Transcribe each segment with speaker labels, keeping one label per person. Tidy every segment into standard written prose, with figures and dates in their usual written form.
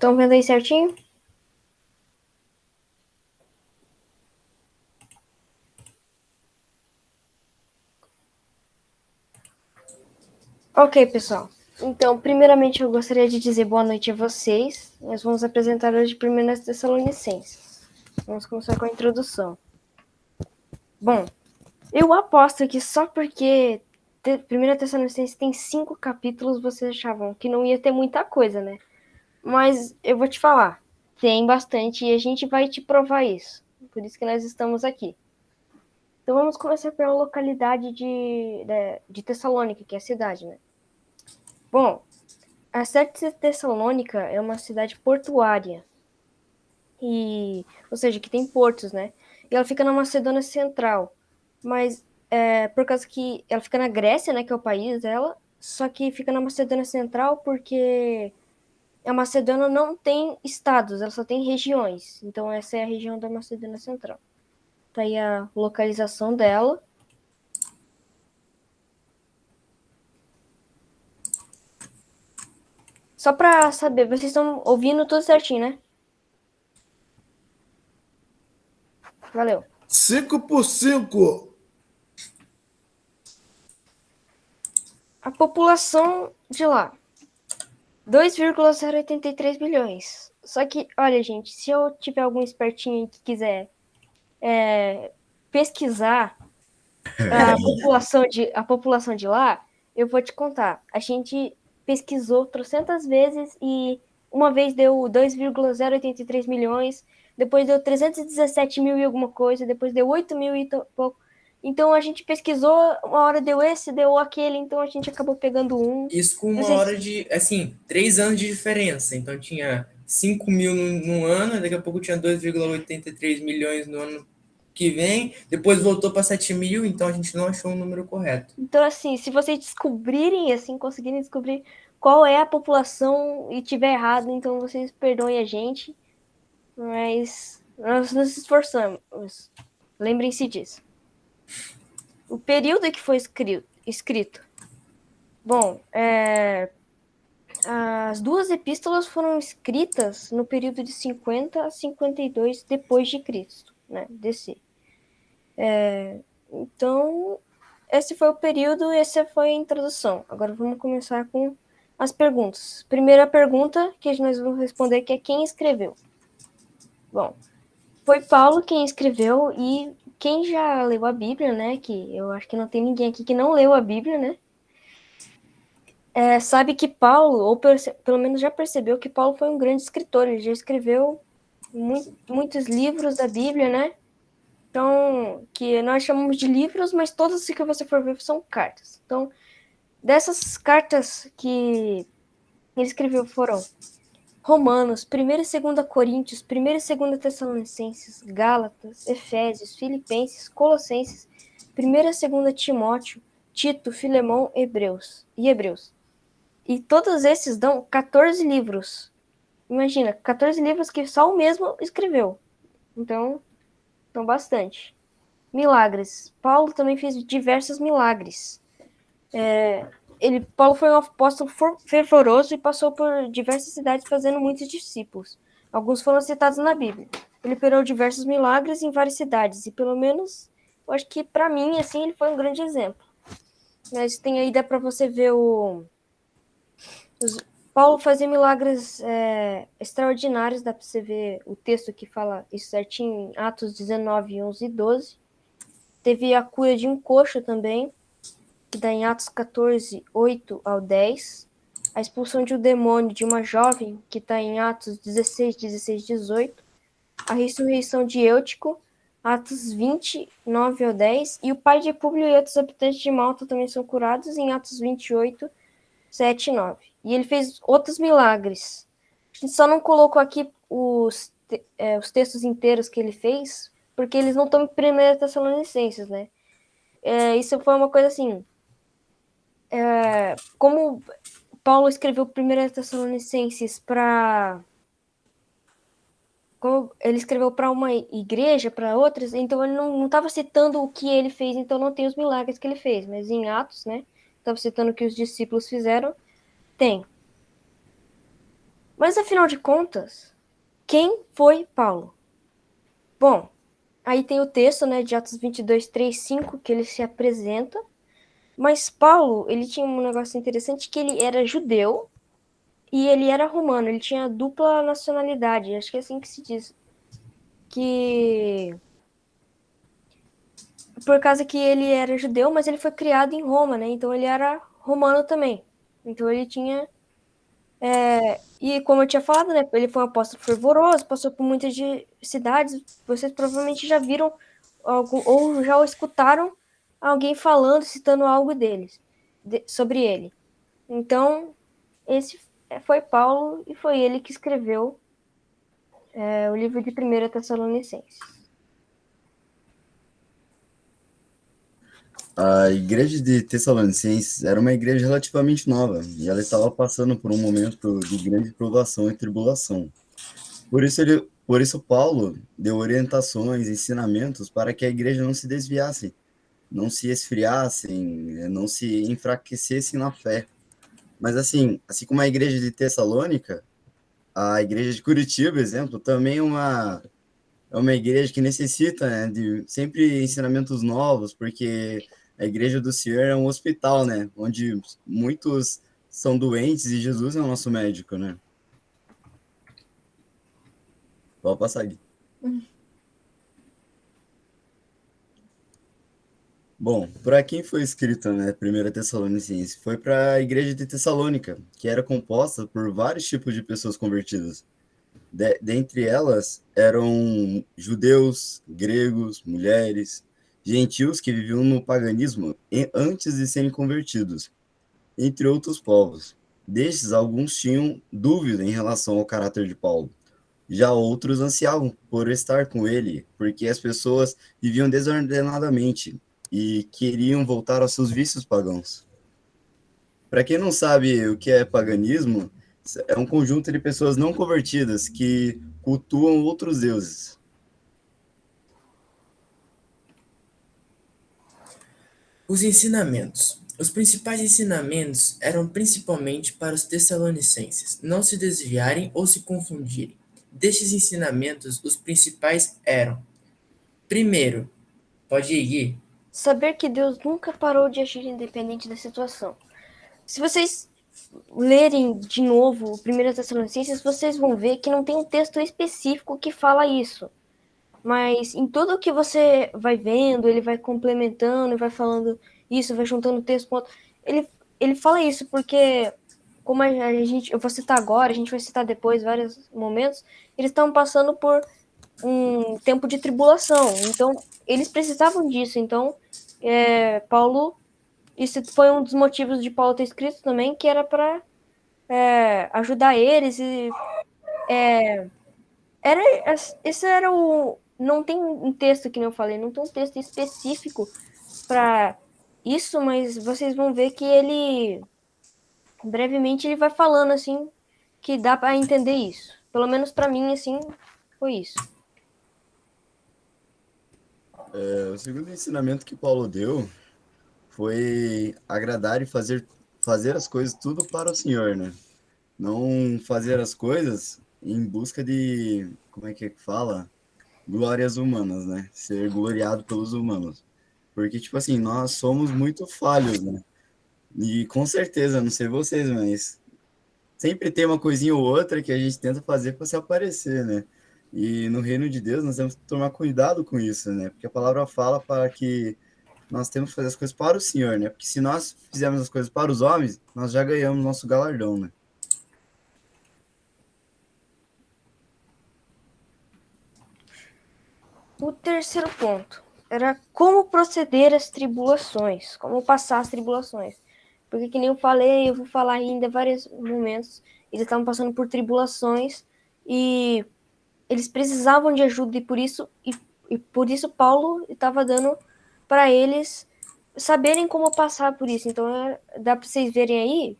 Speaker 1: Estão vendo aí certinho? Ok, pessoal. Então, primeiramente, eu gostaria de dizer boa noite a vocês. Nós vamos apresentar hoje 1 Tessalonicenses. Vamos começar com a introdução. Bom, eu aposto que só porque 1 Tessalonicenses tem 5 capítulos, vocês achavam que não ia ter muita coisa, né? Mas eu vou te falar, tem bastante e a gente vai te provar isso. Por isso que nós estamos aqui. Então vamos começar pela localidade de Tessalônica, que é a cidade, né? Bom, a cidade de Tessalônica é uma cidade portuária, ou seja, que tem portos, né? E ela fica na Macedônia Central, mas por causa que ela fica na Grécia, né, que é o país dela, só que fica na Macedônia Central porque a Macedônia não tem estados, ela só tem regiões. Então essa é a região da Macedônia Central. Tá aí a localização dela. Só pra saber, vocês estão ouvindo tudo certinho, né? Valeu.
Speaker 2: 5x5.
Speaker 1: A população de lá, 2,083 bilhões. Só que, olha, gente, se eu tiver algum espertinho que quiser pesquisar a população de lá, eu vou te contar. A gente pesquisou trocentas vezes e uma vez deu 2,083 milhões, depois deu 317 mil e alguma coisa, depois deu 8 mil e pouco. Então a gente pesquisou, uma hora deu esse, deu aquele, então a gente acabou pegando um.
Speaker 3: Isso com
Speaker 1: Não
Speaker 3: uma
Speaker 1: sei
Speaker 3: hora
Speaker 1: se...
Speaker 3: de, assim, 3 anos de diferença. Então tinha 5 mil no ano, daqui a pouco tinha 2,83 milhões no ano que vem, depois voltou para 7 mil, então a gente não achou o número correto.
Speaker 1: Então, assim, se vocês descobrirem, assim, conseguirem descobrir qual é a população e tiver errado, então vocês perdoem a gente, mas nós nos esforçamos. Lembrem-se disso. O período que foi escrito. Bom, as duas epístolas foram escritas no período de 50 a 52 depois de Cristo, né? DC. Então, esse foi o período e essa foi a introdução. Agora vamos começar com as perguntas. Primeira pergunta que nós vamos responder que é quem escreveu. Bom, foi Paulo quem escreveu e quem já leu a Bíblia, né? Que eu acho que não tem ninguém aqui que não leu a Bíblia, né? Sabe que Paulo, ou pelo menos já percebeu que Paulo foi um grande escritor. Ele já escreveu muitos livros da Bíblia, né? Então, que nós chamamos de livros, mas todos que você for ver são cartas. Então, dessas cartas que ele escreveu foram Romanos, 1 e 2 Coríntios, 1 e 2 Tessalonicenses, Gálatas, Efésios, Filipenses, Colossenses, 1 e 2 Timóteo, Tito, Filemão, Hebreus. E todos esses dão 14 livros. Imagina, 14 livros que só o mesmo escreveu. Então, são bastante. Milagres. Paulo também fez diversos milagres. Paulo foi um apóstolo fervoroso e passou por diversas cidades fazendo muitos discípulos. Alguns foram citados na Bíblia. Ele operou diversos milagres em várias cidades e, pelo menos, eu acho que para mim, assim, ele foi um grande exemplo. Mas tem aí, dá para você ver Paulo fazia milagres extraordinários, dá para você ver o texto que fala isso certinho em Atos 19, 11 e 12. Teve a cura de um coxo também, que dá em Atos 14, 8 ao 10. A expulsão de um demônio de uma jovem, que está em Atos 16, 16, 18. A ressurreição de Eutico, Atos 20, 9 ao 10. E o pai de Públio e outros habitantes de Malta também são curados em Atos 28, 7 e 9. E ele fez outros milagres. A gente só não colocou aqui os textos inteiros que ele fez, porque eles não estão em 1 Tessalonicenses, né? Isso foi uma coisa assim. Como Paulo escreveu 1 Tessalonicenses para. Como ele escreveu para uma igreja, para outras, então ele não estava citando o que ele fez, então não tem os milagres que ele fez, mas em Atos, né? Estava citando o que os discípulos fizeram, tem. Mas, afinal de contas, quem foi Paulo? Bom, aí tem o texto, né, de Atos 22, 3, 5, que ele se apresenta. Mas Paulo, ele tinha um negócio interessante, que ele era judeu e ele era romano. Ele tinha dupla nacionalidade, acho que é assim que se diz. Que por causa que ele era judeu, mas ele foi criado em Roma, né? Então ele era romano também. Então ele tinha... E como eu tinha falado, né? Ele foi um apóstolo fervoroso, passou por muitas cidades. Vocês provavelmente já viram ou já escutaram alguém falando, citando algo sobre ele. Então, esse foi Paulo e foi ele que escreveu o livro de 1 Tessalonicenses.
Speaker 4: A igreja de Tessalonicenses era uma igreja relativamente nova e ela estava passando por um momento de grande provação e tribulação. Por isso Paulo deu orientações, ensinamentos para que a igreja não se desviasse, não se esfriassem, não se enfraquecessem na fé. Mas assim como a igreja de Tessalônica, a igreja de Curitiba, exemplo, também é uma igreja que necessita, né, de sempre ensinamentos novos, porque a igreja do Senhor é um hospital, né, onde muitos são doentes e Jesus é o nosso médico, né? Pode passar aqui. Bom, para quem foi escrita, né, 1 Tessalonicenses? Foi para a igreja de Tessalônica, que era composta por vários tipos de pessoas convertidas. Dentre elas eram judeus, gregos, mulheres, gentios que viviam no paganismo antes de serem convertidos, entre outros povos. Destes, alguns tinham dúvida em relação ao caráter de Paulo. Já outros ansiavam por estar com ele, porque as pessoas viviam desordenadamente e queriam voltar aos seus vícios pagãos. Para quem não sabe o que é paganismo, é um conjunto de pessoas não convertidas que cultuam outros deuses.
Speaker 3: Os ensinamentos. Os principais ensinamentos eram principalmente para os tessalonicenses não se desviarem ou se confundirem. Destes ensinamentos, os principais eram: primeiro, pode ir, Gui?
Speaker 1: Saber que Deus nunca parou de agir independente da situação. Se vocês lerem de novo o 1 Tessalonicenses, vocês vão ver que não tem um texto específico que fala isso. Mas em tudo que você vai vendo, ele vai complementando, vai falando isso, vai juntando texto com outro. Ele fala isso porque, como a gente, eu vou citar agora, a gente vai citar depois vários momentos, eles estão passando por um tempo de tribulação. Então, eles precisavam disso. Então, Paulo, isso foi um dos motivos de Paulo ter escrito também, que era para ajudar eles e esse era o... Não tem um texto, que nem eu falei, não tem um texto específico para isso, mas vocês vão ver que ele, brevemente, ele vai falando, assim, que dá para entender isso. Pelo menos para mim, assim, foi isso.
Speaker 4: O segundo ensinamento que Paulo deu foi agradar e fazer as coisas tudo para o Senhor, né? Não fazer as coisas em busca de, como é que fala? Glórias humanas, né? Ser gloriado pelos humanos. Porque, tipo assim, nós somos muito falhos, né? E com certeza, não sei vocês, mas sempre tem uma coisinha ou outra que a gente tenta fazer para se aparecer, né? E no reino de Deus nós temos que tomar cuidado com isso, né? Porque a palavra fala para que nós temos que fazer as coisas para o Senhor, né? Porque se nós fizermos as coisas para os homens, nós já ganhamos nosso galardão, né?
Speaker 1: O terceiro ponto era como proceder às tribulações, como passar as tribulações. Porque, que nem eu falei, eu vou falar ainda em vários momentos, eles estavam passando por tribulações e eles precisavam de ajuda, e por isso Paulo estava dando para eles saberem como passar por isso. Então, dá para vocês verem aí.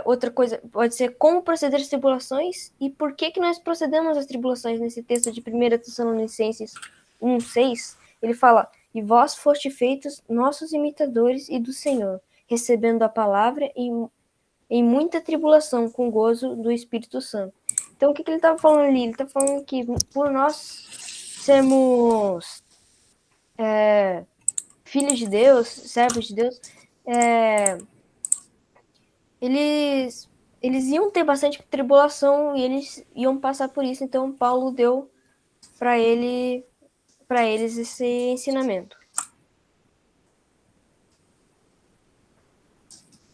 Speaker 1: Outra coisa pode ser como proceder às tribulações e por que nós procedemos às tribulações. Nesse texto de 1 Tessalonicenses 1:6, ele fala: e vós foste feitos nossos imitadores e do Senhor, recebendo a palavra em muita tribulação, com gozo do Espírito Santo. Então, o que ele estava falando ali? Ele está falando que por nós sermos filhos de Deus, servos de Deus, eles iam ter bastante tribulação e eles iam passar por isso. Então, Paulo deu para eles esse ensinamento.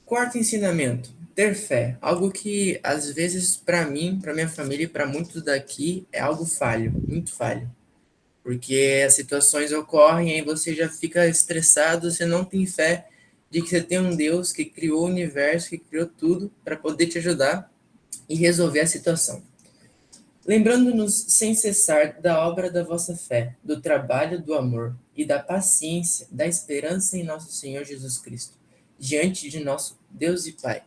Speaker 3: Quarto ensinamento: ter fé. Algo que, às vezes, para mim, para minha família e para muitos daqui, é algo falho, muito falho. Porque as situações ocorrem e aí você já fica estressado, você não tem fé de que você tem um Deus que criou o universo, que criou tudo para poder te ajudar e resolver a situação. Lembrando-nos sem cessar da obra da vossa fé, do trabalho do amor e da paciência, da esperança em nosso Senhor Jesus Cristo, diante de nosso Deus e Pai.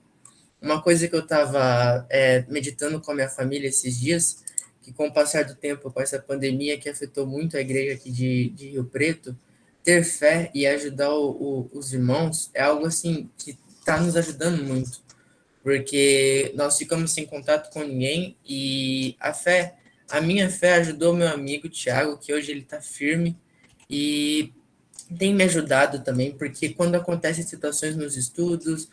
Speaker 3: Uma coisa que eu estava meditando com a minha família esses dias, que com o passar do tempo, com essa pandemia que afetou muito a igreja aqui de Rio Preto, ter fé e ajudar os irmãos é algo assim que está nos ajudando muito, porque nós ficamos sem contato com ninguém e a minha fé ajudou meu amigo Tiago, que hoje ele está firme e tem me ajudado também, porque quando acontecem situações nos estudos,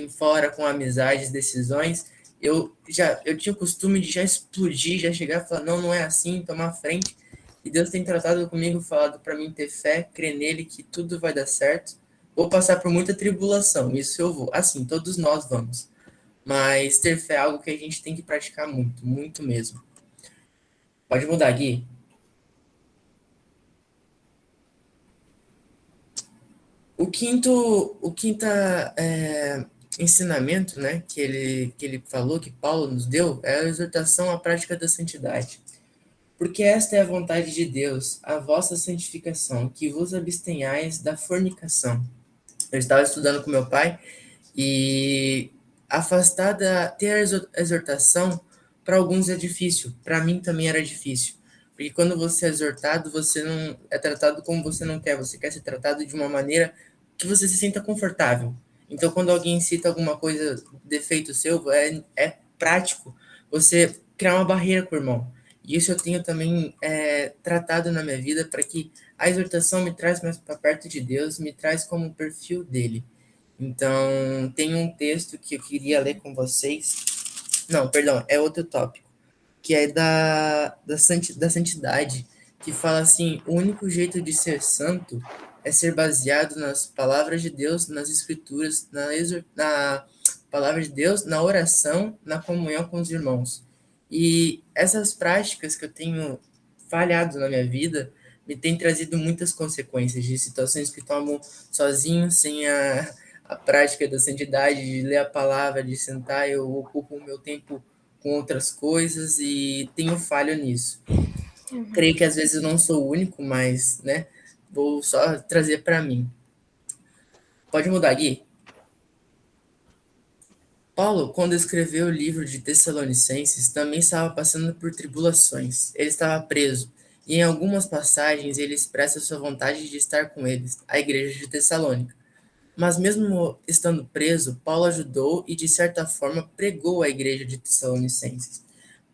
Speaker 3: fora com amizades, decisões, eu tinha o costume de já explodir, já chegar e falar, não, não é assim, tomar frente. E Deus tem tratado comigo, falado para mim ter fé, crer nele, que tudo vai dar certo. Vou passar por muita tribulação, isso eu vou. Assim, todos nós vamos. Mas ter fé é algo que a gente tem que praticar muito, muito mesmo. Pode mudar, Gui? O quinta ensinamento, né, que ele falou, que Paulo nos deu, é a exortação à prática da santidade. Porque esta é a vontade de Deus, a vossa santificação, que vos abstenhais da fornicação. Eu estava estudando com meu pai e ter a exortação, para alguns é difícil, para mim também era difícil. Porque quando você é exortado, você não é tratado como você quer ser tratado de uma maneira que você se sinta confortável. Então, quando alguém cita alguma coisa, defeito seu, é prático você criar uma barreira com o irmão. E isso eu tenho também tratado na minha vida para que a exortação me traz mais para perto de Deus, me traz como o perfil dele. Então, tem um texto que eu queria ler com vocês. Não, perdão, é outro tópico, que é da santidade, que fala assim: o único jeito de ser santo é ser baseado nas palavras de Deus, nas escrituras, na palavra de Deus, na oração, na comunhão com os irmãos. E essas práticas que eu tenho falhado na minha vida me têm trazido muitas consequências de situações que tomo sozinho, sem a prática da santidade, de ler a palavra, de sentar, eu ocupo o meu tempo com outras coisas e tenho falho nisso. Creio que às vezes eu não sou o único, mas, né, vou só trazer para mim. Pode mudar, Gui? Paulo, quando escreveu o livro de Tessalonicenses, também estava passando por tribulações. Ele estava preso, e em algumas passagens ele expressa sua vontade de estar com eles, a igreja de Tessalônica. Mas mesmo estando preso, Paulo ajudou e, de certa forma, pregou a igreja de Tessalonicenses.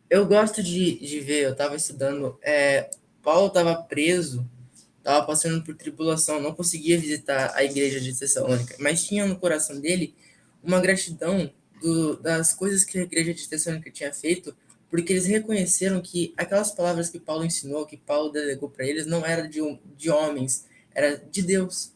Speaker 3: Eu gosto de ver, eu estava estudando, Paulo estava preso, estava passando por tribulação, não conseguia visitar a igreja de Tessalônica, mas tinha no coração dele uma gratidão das coisas que a igreja de Tessalônica tinha feito, porque eles reconheceram que aquelas palavras que Paulo ensinou, que Paulo delegou para eles, não era de homens, era de Deus.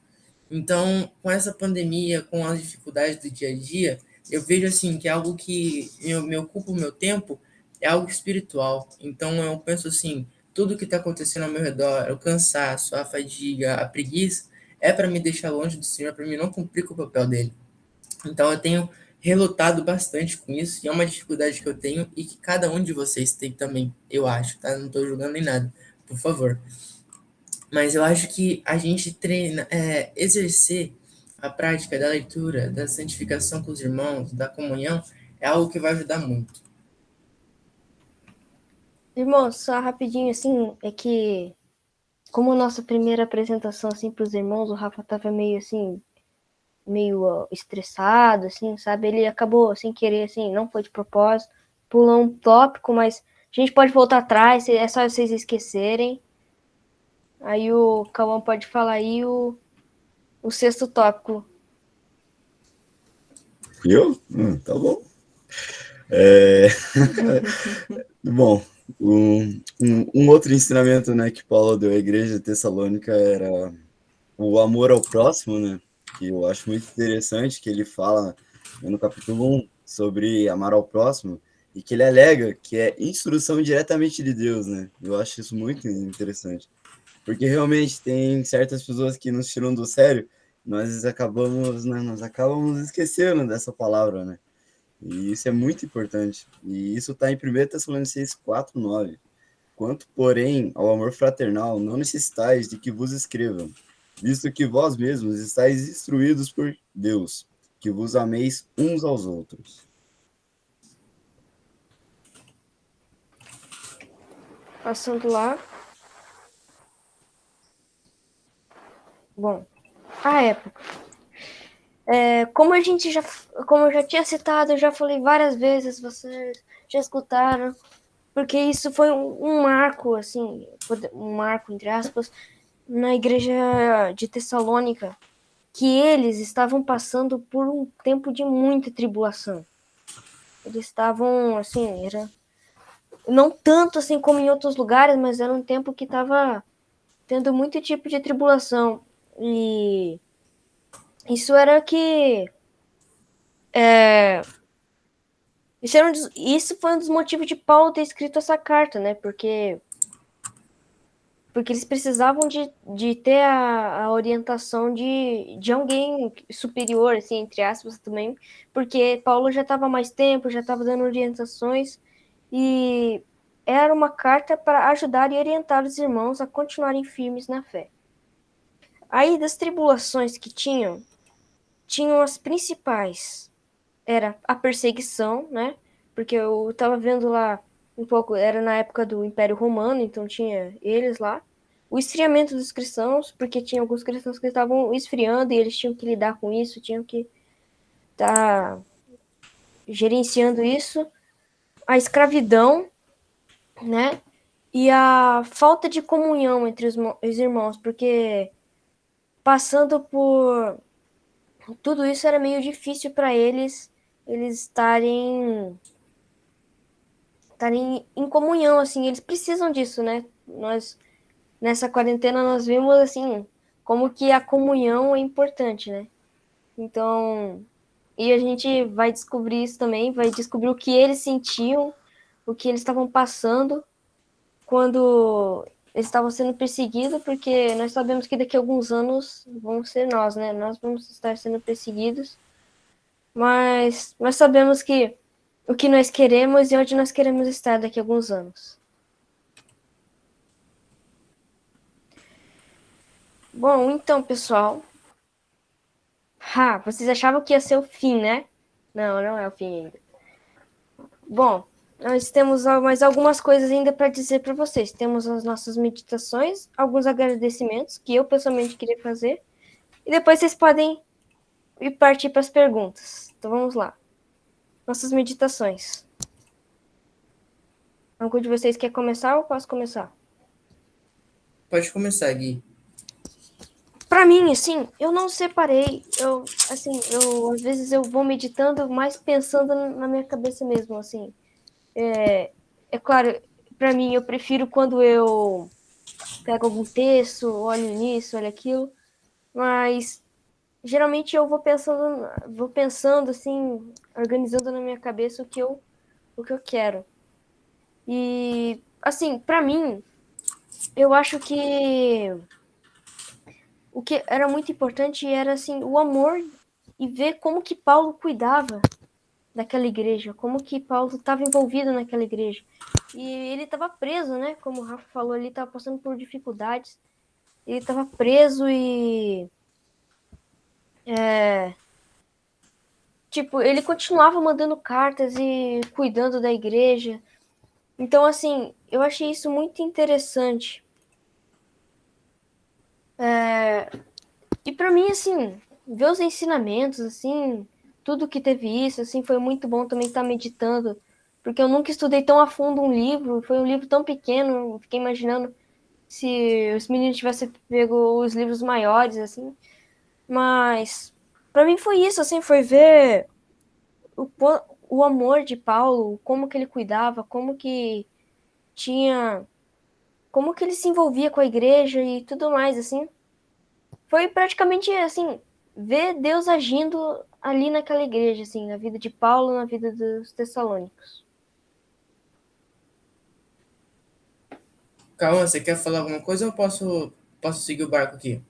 Speaker 3: Então, com essa pandemia, com as dificuldades do dia a dia, eu vejo assim que é algo que me ocupa o meu tempo é algo espiritual. Então, eu penso assim, tudo que está acontecendo ao meu redor, o cansaço, a fadiga, a preguiça, é para me deixar longe do Senhor, para mim não cumprir com o papel dele. Então, eu tenho relutado bastante com isso, e é uma dificuldade que eu tenho e que cada um de vocês tem também, eu acho, tá? Não estou julgando nem nada, por favor. Mas eu acho que a gente exercer a prática da leitura, da santificação com os irmãos, da comunhão, é algo que vai ajudar muito.
Speaker 1: Irmão, só rapidinho, assim, é que como nossa primeira apresentação, assim, pros irmãos, o Rafa tava meio, assim, meio estressado, assim, sabe? Ele acabou sem querer, assim, não foi de propósito, pulou um tópico, mas a gente pode voltar atrás, é só vocês esquecerem. Aí o Cauã pode falar aí o sexto tópico.
Speaker 4: Eu? Tá bom. Bom, um outro ensinamento, né, que Paulo deu à igreja tessalônica era o amor ao próximo, né? Que eu acho muito interessante que ele fala no capítulo 1 sobre amar ao próximo e que ele alega que é instrução diretamente de Deus, né? Eu acho isso muito interessante. Porque realmente tem certas pessoas que nos tiram do sério, nós acabamos esquecendo dessa palavra, né? E isso é muito importante. E isso está em 1 Tessalonicenses 4:9. Quanto, porém, ao amor fraternal, não necessitais de que vos escrevam, visto que vós mesmos estáis instruídos por Deus, que vos ameis uns aos outros.
Speaker 1: Passando lá. Bom, a época. Como eu já tinha citado, eu já falei várias vezes, vocês já escutaram, porque isso foi um marco, assim, um marco, entre aspas, na igreja de Tessalônica, que eles estavam passando por um tempo de muita tribulação. Eles estavam, assim, não tanto assim como em outros lugares, mas era um tempo que estava tendo muito tipo de tribulação. E isso era que isso foi um dos motivos de Paulo ter escrito essa carta, né? Porque eles precisavam de ter a orientação de alguém superior, assim, entre aspas, também, porque Paulo já estava mais tempo, já estava dando orientações, e era uma carta para ajudar e orientar os irmãos a continuarem firmes na fé. Aí, das tribulações que tinham as principais, era a perseguição, né? Porque eu estava vendo lá um pouco, era na época do Império Romano, então tinha eles lá. O esfriamento dos cristãos, porque tinha alguns cristãos que estavam esfriando e eles tinham que lidar com isso, tinham que estar gerenciando isso. A escravidão, né? E a falta de comunhão entre os irmãos, porque passando por tudo isso era meio difícil para eles estarem em comunhão, assim, eles precisam disso, né? Nós, nessa quarentena, nós vimos, assim, como que a comunhão é importante, né? Então, e a gente vai descobrir isso também, vai descobrir o que eles sentiam, o que eles estavam passando quando eles estavam sendo perseguidos, porque nós sabemos que daqui a alguns anos vão ser nós, né? Nós vamos estar sendo perseguidos, mas nós sabemos que o que nós queremos e onde nós queremos estar daqui a alguns anos. Bom, então, pessoal. Vocês achavam que ia ser o fim, né? Não, não é o fim ainda. Bom, nós temos mais algumas coisas ainda para dizer para vocês. Temos as nossas meditações, alguns agradecimentos que eu pessoalmente queria fazer. E depois vocês podem ir partir para as perguntas. Então vamos lá. Nossas meditações. Algum de vocês quer começar ou posso começar?
Speaker 3: Pode começar, Gui.
Speaker 1: Para mim, assim, eu não separei. Às vezes eu vou meditando, mais pensando na minha cabeça mesmo, assim. É claro, para mim, eu prefiro quando eu pego algum texto, olho nisso, olho aquilo, mas geralmente eu vou pensando assim, organizando na minha cabeça o que eu quero. E, assim, para mim, eu acho que o que era muito importante era, assim, o amor e ver como que Paulo cuidava daquela igreja, como que Paulo estava envolvido naquela igreja. E ele estava preso, né? Como o Rafa falou, ele estava passando por dificuldades. Ele estava preso e ele continuava mandando cartas e cuidando da igreja. Então, assim, eu achei isso muito interessante. E para mim, assim, ver os ensinamentos, assim, tudo que teve isso, assim, foi muito bom também estar meditando, porque eu nunca estudei tão a fundo um livro, foi um livro tão pequeno, fiquei imaginando se os meninos tivessem pego os livros maiores, assim, mas para mim foi isso, assim, foi ver o amor de Paulo, como que ele cuidava, como que tinha, como que ele se envolvia com a igreja e tudo mais, assim. Foi praticamente, assim, ver Deus agindo ali naquela igreja, assim, na vida de Paulo, na vida dos Tessalônicos.
Speaker 3: Calma, você quer falar alguma coisa ou posso seguir o barco aqui?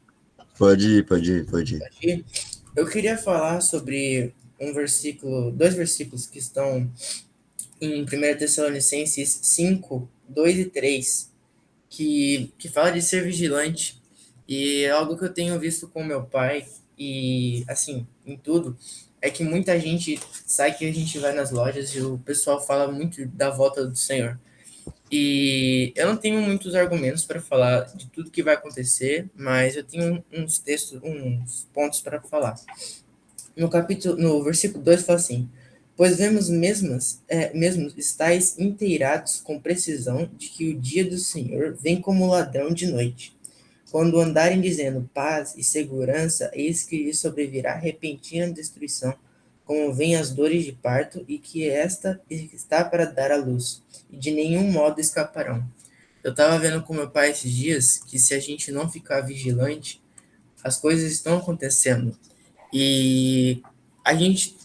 Speaker 4: Pode ir, pode ir, pode ir.
Speaker 3: Aqui, eu queria falar sobre dois versículos que estão em 1 Tessalonicenses 5, 2 e 3, que fala de ser vigilante. E é algo que eu tenho visto com meu pai, e assim, em tudo, é que muita gente sai que a gente vai nas lojas e o pessoal fala muito da volta do Senhor. E eu não tenho muitos argumentos para falar de tudo que vai acontecer, mas eu tenho uns textos, uns pontos para falar. No versículo 2 fala assim: Pois vemos mesmo estáis inteirados com precisão de que o dia do Senhor vem como ladrão de noite. Quando andarem dizendo paz e segurança, eis que lhes sobrevirá repentina destruição, como vêm as dores de parto, e que esta está para dar à luz, e de nenhum modo escaparão. Eu estava vendo com meu pai esses dias que se a gente não ficar vigilante, as coisas estão acontecendo. E a gente,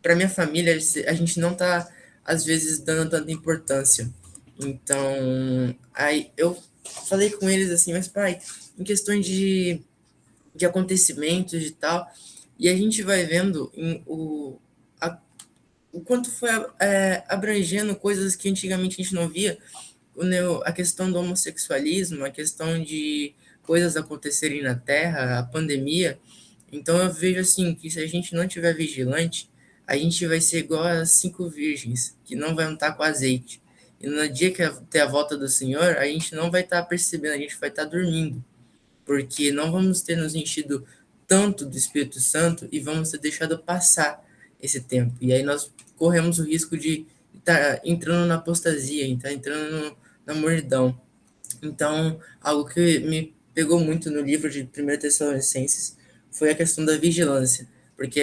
Speaker 3: para minha família, a gente não tá, às vezes, dando tanta importância. Então, aí eu falei com eles assim, mas pai, em questões de acontecimentos e tal, e a gente vai vendo a, o quanto foi abrangendo coisas que antigamente a gente não via, a questão do homossexualismo, a questão de coisas acontecerem na Terra, a pandemia. Então eu vejo assim que se a gente não tiver vigilante, a gente vai ser igual as 5 virgens, que não vai estar com azeite. E no dia que ter a volta do Senhor, a gente não vai estar percebendo, a gente vai estar dormindo, porque não vamos ter nos enchido tanto do Espírito Santo e vamos ter deixado passar esse tempo. E aí nós corremos o risco de estar entrando na apostasia, estar entrando na mornidão. Então, algo que me pegou muito no livro de 1 Tessalonicenses foi a questão da vigilância, porque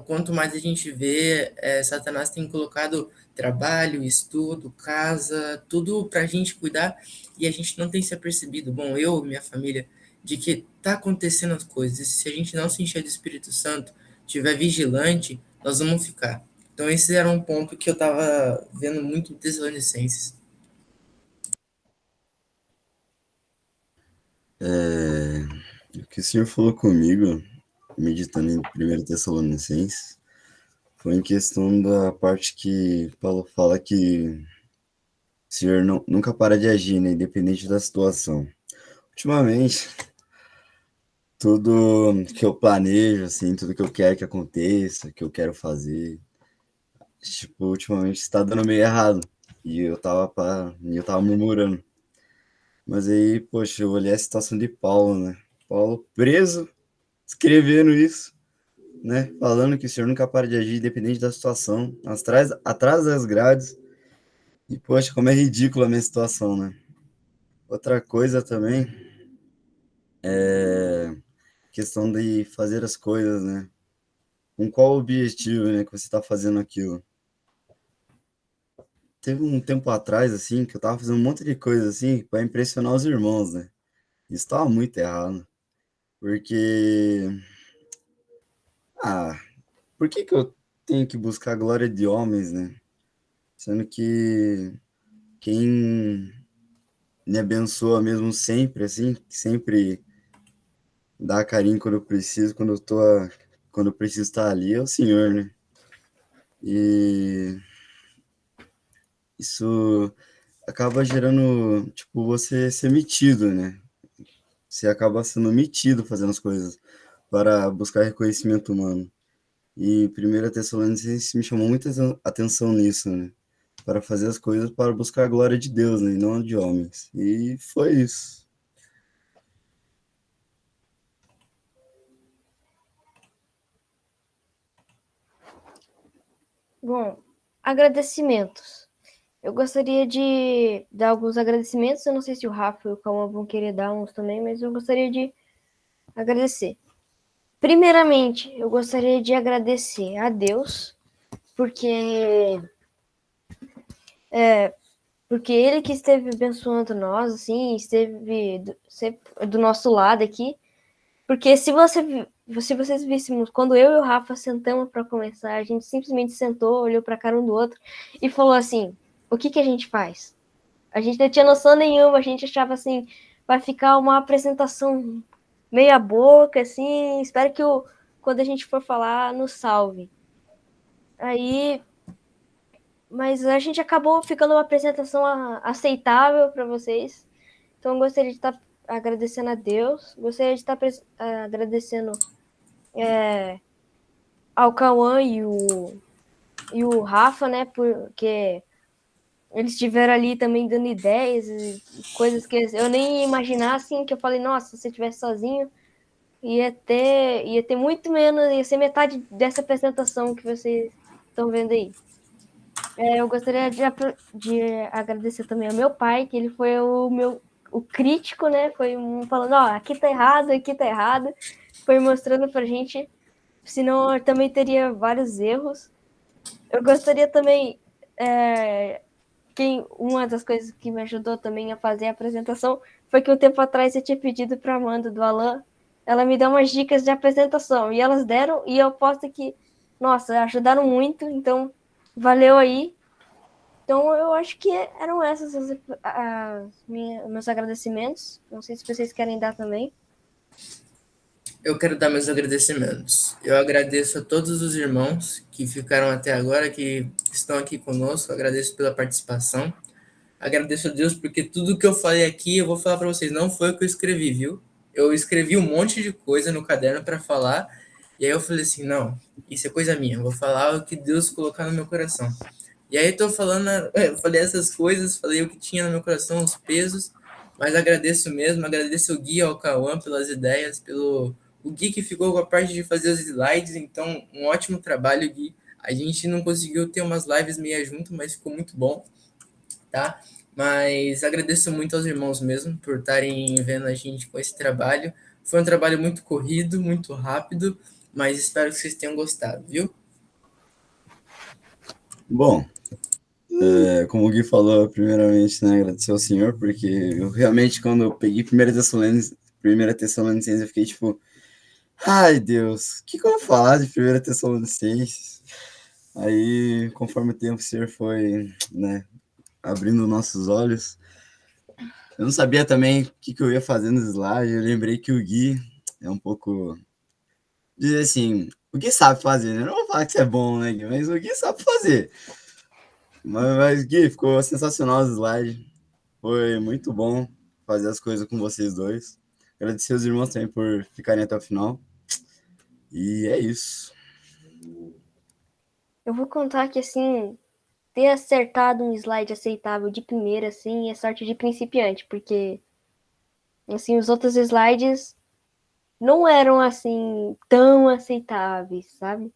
Speaker 3: quanto mais a gente vê, Satanás tem colocado trabalho, estudo, casa, tudo para a gente cuidar e a gente não tem se apercebido, bom, eu, minha família, de que tá acontecendo as coisas. E se a gente não se encher do Espírito Santo, tiver vigilante, nós vamos ficar. Então, esse era um ponto que eu estava vendo muito em Tessalonicenses.
Speaker 4: O que o senhor falou comigo, meditando em 1 Tessalonicenses, foi em questão da parte que Paulo fala que o senhor nunca para de agir, né, independente da situação. Ultimamente, tudo que eu planejo, assim, tudo que eu quero que aconteça, que eu quero fazer, tipo, ultimamente está dando meio errado. E eu tava murmurando. Mas aí, poxa, eu olhei a situação de Paulo, né? Paulo preso, escrevendo isso, né? Falando que o senhor nunca para de agir, independente da situação, atrás das grades. E, poxa, como é ridícula a minha situação, né? Outra coisa também é questão de fazer as coisas, né? Com qual objetivo, né, que você está fazendo aquilo? Teve um tempo atrás, assim, que eu tava fazendo um monte de coisa, assim, para impressionar os irmãos, né? Isso tava muito errado, porque... Ah, por que que eu tenho que buscar a glória de homens, né? Sendo que quem me abençoa mesmo sempre, assim, que sempre dá carinho quando eu preciso, quando eu preciso estar ali, é o Senhor, né? E isso acaba gerando, tipo, você ser metido, né? Você acaba sendo metido fazendo as coisas para buscar reconhecimento humano. E 1 Tessalonicenses me chamou muita atenção nisso, né? Para fazer as coisas para buscar a glória de Deus, né? E não a de homens. E foi isso.
Speaker 1: Bom, agradecimentos. Eu gostaria de dar alguns agradecimentos. Eu não sei se o Rafa e o Cauã vão querer dar uns também, mas eu gostaria de agradecer. Primeiramente, eu gostaria de agradecer a Deus, porque ele que esteve abençoando nós, assim, esteve sempre do nosso lado aqui. Porque se vocês víssemos, quando eu e o Rafa sentamos para começar, a gente simplesmente sentou, olhou para a cara um do outro e falou assim: o que a gente faz? A gente não tinha noção nenhuma, a gente achava assim, vai ficar uma apresentação meia boca, assim, espero que quando a gente for falar, nos salve. Aí, mas a gente acabou ficando uma apresentação aceitável para vocês. Então eu gostaria de estar agradecendo a Deus, gostaria de estar agradecendo ao Cauã e o Rafa, né, porque eles estiveram ali também dando ideias e coisas que eu nem ia imaginar, assim, que eu falei, nossa, se eu estivesse sozinho, ia ter muito menos, ia ser metade dessa apresentação que vocês estão vendo aí. Eu gostaria de agradecer também ao meu pai, que ele foi o crítico, né? Foi falando, ó, aqui tá errado. Foi mostrando pra gente, senão eu também teria vários erros. Eu gostaria também, uma das coisas que me ajudou também a fazer a apresentação foi que um tempo atrás eu tinha pedido pra Amanda do Alan, ela me deu umas dicas de apresentação, e elas deram, e eu posto que, nossa, ajudaram muito, então valeu aí. Então, eu acho que eram esses meus agradecimentos. Não sei se vocês querem dar também.
Speaker 3: Eu quero dar meus agradecimentos. Eu agradeço a todos os irmãos que ficaram até agora, que estão aqui conosco. Eu agradeço pela participação. Agradeço a Deus porque tudo que eu falei aqui, eu vou falar para vocês, não foi o que eu escrevi, viu? Eu escrevi um monte de coisa no caderno para falar, e aí eu falei assim, não, isso é coisa minha, eu vou falar o que Deus colocar no meu coração. E aí eu tô falando, eu falei essas coisas, falei o que tinha no meu coração, os pesos, mas agradeço mesmo, agradeço o Gui ao Cauã pelas ideias, pelo o Gui que ficou com a parte de fazer os slides, então um ótimo trabalho, Gui. A gente não conseguiu ter umas lives meia junto, mas ficou muito bom, tá? Mas agradeço muito aos irmãos mesmo por estarem vendo a gente com esse trabalho. Foi um trabalho muito corrido, muito rápido, mas espero que vocês tenham gostado, viu?
Speaker 4: Bom, como o Gui falou, primeiramente, né, agradecer ao Senhor, porque eu realmente, quando eu peguei primeira Tessalonicenses, eu fiquei tipo, ai Deus, o que eu vou falar de primeira Tessalonicenses? Aí, conforme o tempo, o Senhor foi, né, abrindo nossos olhos. Eu não sabia também o que eu ia fazer no slide, eu lembrei que o Gui é um pouco, dizer assim, o Gui sabe fazer, né? Eu não vou falar que isso é bom, né, Gui? Mas o Gui sabe fazer. Mas Gui, ficou sensacional o slide. Foi muito bom fazer as coisas com vocês dois. Agradecer os irmãos também por ficarem até o final. E é isso.
Speaker 1: Eu vou contar que, assim, ter acertado um slide aceitável de primeira, assim, é sorte de principiante, porque, assim, os outros slides não eram, assim, tão aceitáveis, sabe?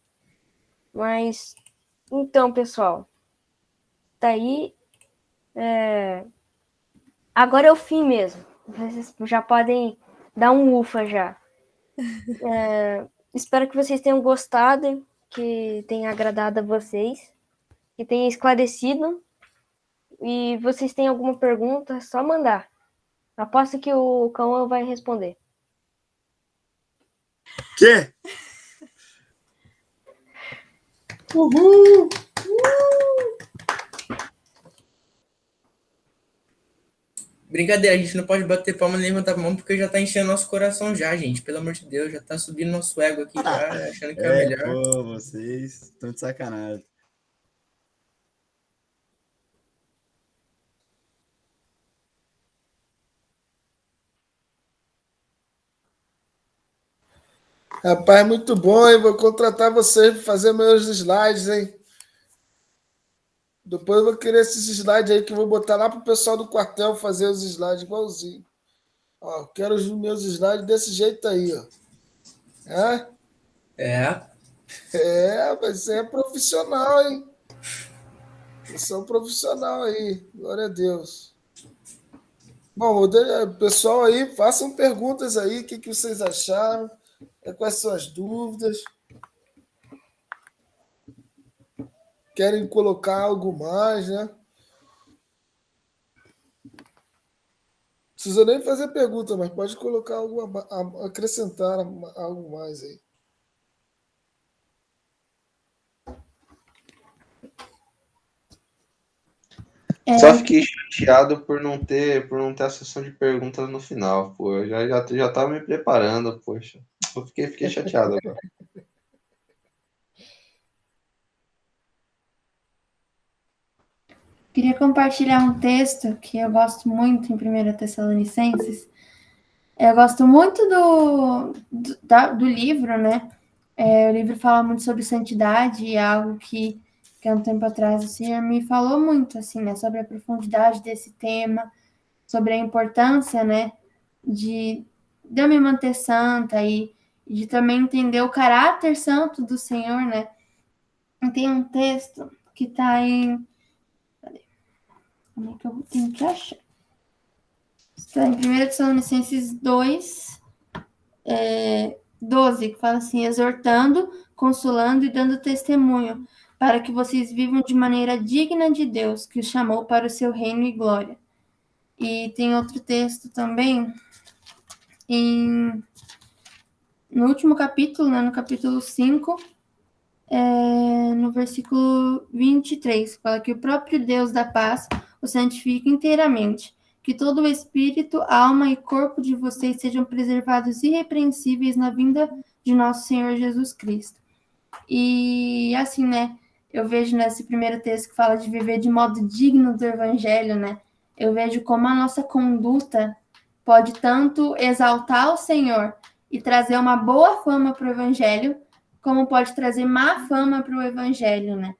Speaker 1: Mas, então, pessoal, tá aí. Agora é o fim mesmo. Vocês já podem dar um ufa já. Espero que vocês tenham gostado, que tenha agradado a vocês, que tenha esclarecido. E vocês têm alguma pergunta, é só mandar. Aposto que o Cauã vai responder.
Speaker 2: Quê? Uhul!
Speaker 3: Brincadeira, a gente não pode bater palma nem levantar a mão porque já tá enchendo nosso coração já, gente. Pelo amor de Deus, já tá subindo nosso ego aqui já, achando que é o melhor.
Speaker 4: Pô, vocês estão de sacanagem.
Speaker 2: Rapaz, muito bom, hein? Vou contratar vocês para fazer meus slides, hein? Depois eu vou querer esses slides aí que eu vou botar lá pro pessoal do quartel fazer os slides igualzinho. Ó, quero os meus slides desse jeito aí, ó.
Speaker 3: É,
Speaker 2: Mas você é profissional, hein? São profissional aí, glória a Deus. Bom, pessoal aí, façam perguntas aí, o que vocês acharam, quais são as dúvidas, querem colocar algo mais, né? Não precisa nem fazer pergunta, mas pode colocar algo, acrescentar algo mais aí.
Speaker 5: Só fiquei chateado por não ter a sessão de perguntas no final, pô. Eu já tava me preparando, poxa. Eu fiquei chateado agora.
Speaker 6: Queria compartilhar um texto que eu gosto muito em 1 Tessalonicenses. Eu gosto muito do livro, né? O livro fala muito sobre santidade e é algo que há um tempo atrás o Senhor me falou muito, assim, né? Sobre a profundidade desse tema, sobre a importância, né? De eu me manter santa e de também entender o caráter santo do Senhor, né? E tem um texto que está em... Como é que eu tenho que achar? Está em 1 Tessalonicenses 2, 12, que fala assim: exortando, consolando e dando testemunho, para que vocês vivam de maneira digna de Deus, que os chamou para o seu reino e glória. E tem outro texto também, no último capítulo, né, no capítulo 5, no versículo 23, fala que o próprio Deus da paz o santifique inteiramente, que todo o espírito, alma e corpo de vocês sejam preservados irrepreensíveis na vinda de nosso Senhor Jesus Cristo. E assim, né, eu vejo nesse primeiro texto que fala de viver de modo digno do evangelho, né, eu vejo como a nossa conduta pode tanto exaltar o Senhor e trazer uma boa fama para o evangelho, como pode trazer má fama para o evangelho, né?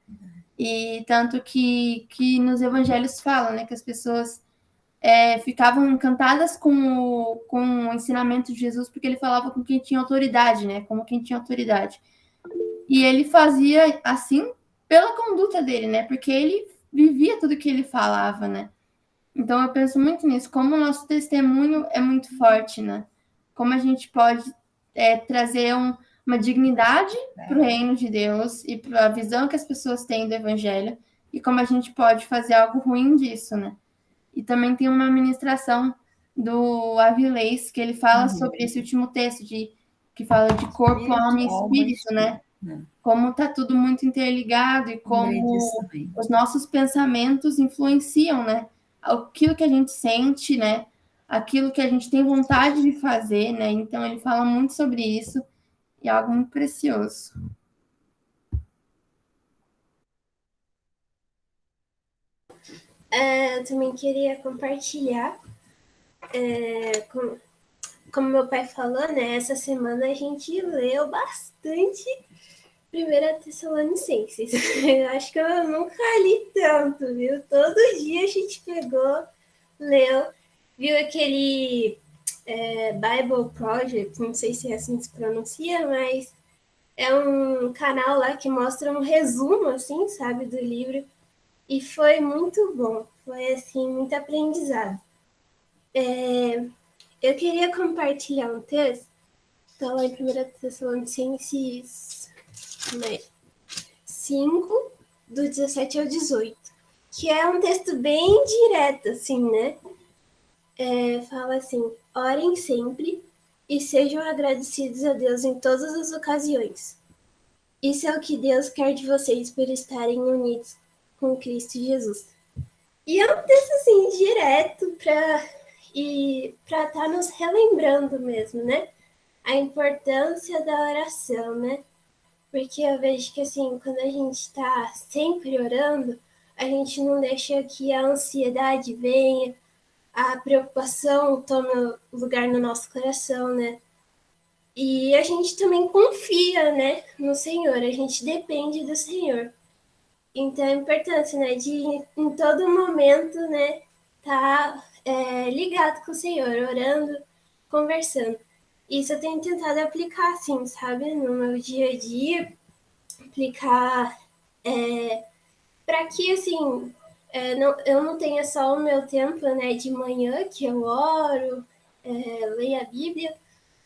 Speaker 6: E tanto que nos evangelhos fala, né, que as pessoas ficavam encantadas com o ensinamento de Jesus, porque ele falava com quem tinha autoridade, né? Como quem tinha autoridade. E ele fazia assim pela conduta dele, né? Porque ele vivia tudo que ele falava, né? Então eu penso muito nisso, como o nosso testemunho é muito forte, né? Como a gente pode trazer uma dignidade para o reino de Deus e para a visão que as pessoas têm do evangelho, e como a gente pode fazer algo ruim disso, né? E também tem uma ministração do Avilés, que ele fala sobre esse último texto, que fala de corpo, alma e espírito, né? Como está tudo muito interligado e como os nossos pensamentos influenciam, né? Aquilo que a gente sente, né? Aquilo que a gente tem vontade de fazer, né? Então ele fala muito sobre isso e é algo muito precioso.
Speaker 1: Eu também queria compartilhar, como meu pai falou, né? Essa semana a gente leu bastante 1 Tessalonicenses. Eu acho que eu nunca li tanto, viu? Todo dia a gente pegou, leu, viu aquele Bible Project, não sei se é assim que se pronuncia, mas é um canal lá que mostra um resumo, assim, sabe, do livro. E foi muito bom, foi, assim, muito aprendizado. Eu queria compartilhar um texto, está lá em 1 Tessalonicenses 5, do 17 ao 18, que é um texto bem direto, assim, né? Fala assim: orem sempre e sejam agradecidos a Deus em todas as ocasiões. Isso é o que Deus quer de vocês por estarem unidos com Cristo Jesus. E é um texto, assim, direto para estar nos relembrando mesmo, né? A importância da oração, né? Porque eu vejo que, assim, quando a gente está sempre orando, a gente não deixa que a ansiedade venha, a preocupação tome lugar no nosso coração, né? E a gente também confia, né, no Senhor, a gente depende do Senhor. Então é importante, né, de em todo momento, né, tá ligado com o Senhor, orando, conversando. Isso eu tenho tentado aplicar, assim, sabe, no meu dia a dia, aplicar
Speaker 7: para que, assim, eu não tenha só o meu tempo, né, de manhã, que eu oro, leio a Bíblia,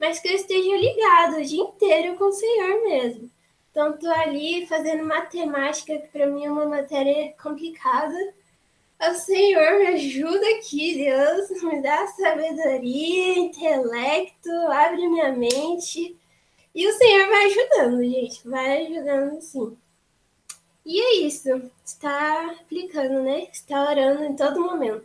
Speaker 7: mas que eu esteja ligado o dia inteiro com o Senhor mesmo. Então, estou ali fazendo matemática, que para mim é uma matéria complicada. O Senhor me ajuda aqui, Deus, me dá sabedoria, intelecto, abre minha mente. E o Senhor vai ajudando, gente, vai ajudando sim. E é isso, está aplicando, né? Está orando em todo momento.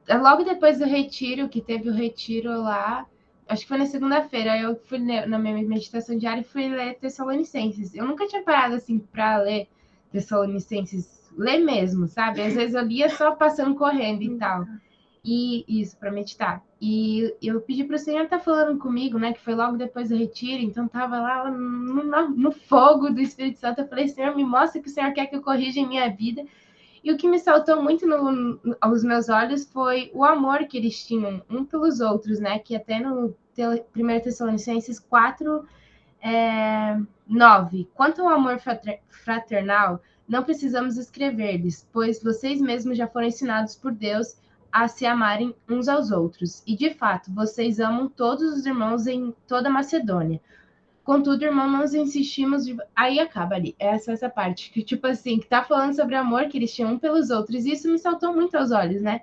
Speaker 8: Logo depois do retiro, que teve o retiro lá, acho que foi na segunda-feira, eu fui na minha meditação diária e fui ler Tessalonicenses. Eu nunca tinha parado assim para ler Tessalonicenses, ler mesmo, sabe? Às vezes eu lia só passando correndo e tal. E isso, para meditar. E eu pedi para o Senhor estar falando comigo, né? Que foi logo depois do retiro, então tava lá no fogo do Espírito Santo. Eu falei, Senhor, me mostra que o Senhor quer que eu corrija em minha vida. E o que me saltou muito aos meus olhos foi o amor que eles tinham um pelos outros, né? Que até no 1 Tessalonicenses 4, 9. Quanto ao amor fraternal, não precisamos escrever-lhes, pois vocês mesmos já foram ensinados por Deus a se amarem uns aos outros. E, de fato, vocês amam todos os irmãos em toda a Macedônia. Contudo, irmão, nós insistimos. Aí acaba ali. Essa parte. Que, tipo assim, que tá falando sobre amor que eles tinham um pelos outros. E isso me saltou muito aos olhos, né?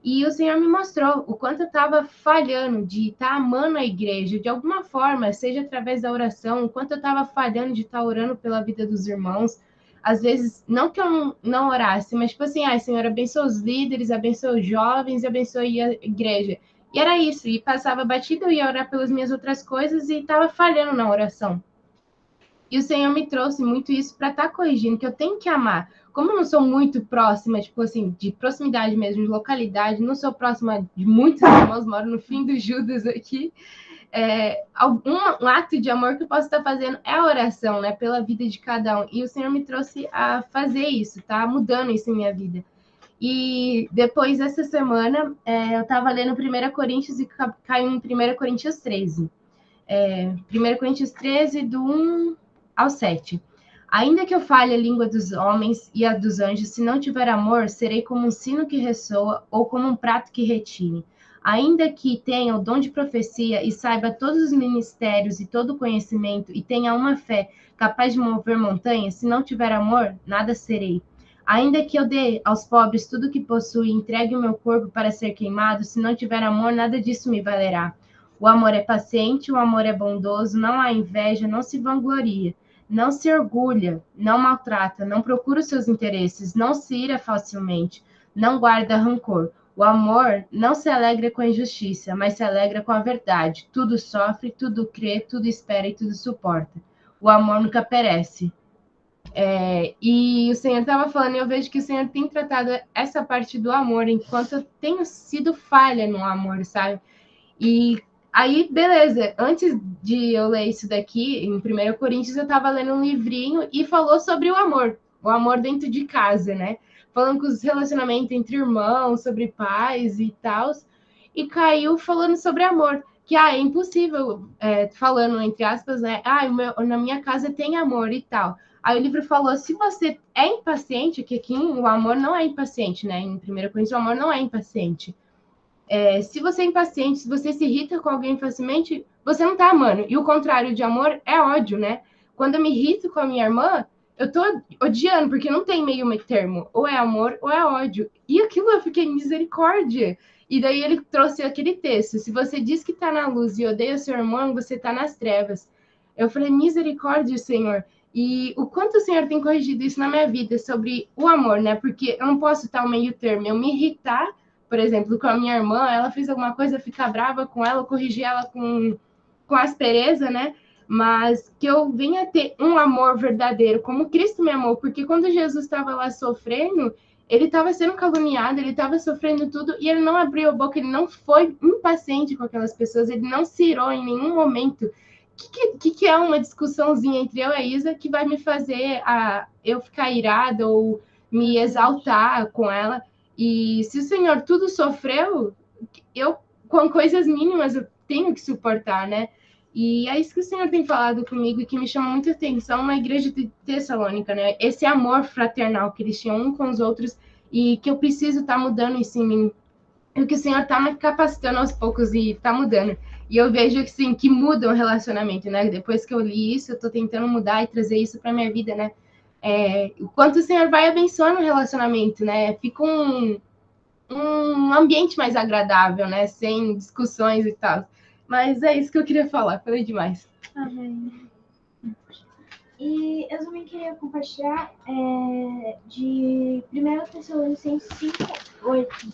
Speaker 8: E o Senhor me mostrou o quanto eu estava falhando de estar amando a igreja de alguma forma, seja através da oração, o quanto eu estava falhando de estar orando pela vida dos irmãos. Às vezes, não que eu não orasse, mas tipo assim, Senhor, abençoa os líderes, abençoa os jovens, abençoe a igreja. E era isso, e passava batida, eu ia orar pelas minhas outras coisas e estava falhando na oração. E o Senhor me trouxe muito isso para estar corrigindo, que eu tenho que amar. Como eu não sou muito próxima, tipo assim, de proximidade mesmo, de localidade, não sou próxima de muitos irmãos, moro no fim do Judas aqui. Um ato de amor que eu posso estar fazendo é a oração, né, pela vida de cada um. E o Senhor me trouxe a fazer isso, tá mudando isso em minha vida. E depois, essa semana, eu estava lendo 1 Coríntios e caiu em 1 Coríntios 13. 1 Coríntios 13, do 1 ao 7. Ainda que eu fale a língua dos homens e a dos anjos, se não tiver amor, serei como um sino que ressoa ou como um prato que retine. Ainda que tenha o dom de profecia e saiba todos os ministérios e todo o conhecimento e tenha uma fé capaz de mover montanhas, se não tiver amor, nada serei. Ainda que eu dê aos pobres tudo o que possui e entregue o meu corpo para ser queimado, se não tiver amor, nada disso me valerá. O amor é paciente, o amor é bondoso, não há inveja, não se vangloria, não se orgulha, não maltrata, não procura os seus interesses, não se ira facilmente, não guarda rancor. O amor não se alegra com a injustiça, mas se alegra com a verdade. Tudo sofre, tudo crê, tudo espera e tudo suporta. O amor nunca perece. E o Senhor estava falando, e eu vejo que o Senhor tem tratado essa parte do amor, enquanto eu tenho sido falha no amor, sabe? E aí, beleza, antes de eu ler isso daqui, em 1 Coríntios, eu estava lendo um livrinho e falou sobre o amor dentro de casa, né? Falando com os relacionamentos entre irmãos, sobre pais e tal, e caiu falando sobre amor, que é impossível, falando entre aspas, né? Na minha casa tem amor e tal. Aí o livro falou, se você é impaciente, que aqui o amor não é impaciente, né? Em 1 Coríntios, o amor não é impaciente. Se você é impaciente, se você se irrita com alguém facilmente, você não tá amando. E o contrário de amor é ódio, né? Quando eu me irrito com a minha irmã, eu tô odiando, porque não tem meio termo. Ou é amor ou é ódio. E aquilo eu fiquei misericórdia. E daí ele trouxe aquele texto. Se você diz que tá na luz e odeia seu irmão, você tá nas trevas. Eu falei, misericórdia, Senhor. E o quanto o Senhor tem corrigido isso na minha vida sobre o amor, né? Porque eu não posso estar ao meio termo. Eu me irritar, por exemplo, com a minha irmã, ela fez alguma coisa, ficar brava com ela, corrigir ela com aspereza, né? Mas que eu venha ter um amor verdadeiro, como Cristo me amou, porque quando Jesus estava lá sofrendo, ele estava sendo caluniado, ele estava sofrendo tudo, e ele não abriu a boca, ele não foi impaciente com aquelas pessoas, ele não se irou em nenhum momento. O que é uma discussãozinha entre eu e a Isa que vai me fazer eu ficar irada ou me exaltar com ela? E se o Senhor tudo sofreu, eu, com coisas mínimas, tenho que suportar, né? E é isso que o Senhor tem falado comigo e que me chama muita atenção na igreja de Tessalônica, né? Esse amor fraternal que eles tinham um com os outros e que eu preciso estar mudando isso em mim. E que o Senhor está me capacitando aos poucos e está mudando. E eu vejo assim, que muda o relacionamento, né? Depois que eu li isso, eu estou tentando mudar e trazer isso para minha vida, né? O quanto o Senhor vai abençoando o relacionamento, né? Fica um ambiente mais agradável, né? Sem discussões e tal. Mas é isso que eu queria falar. Falei demais.
Speaker 9: Amém. E eu também queria compartilhar de 1 Tessalonicenses 5:8,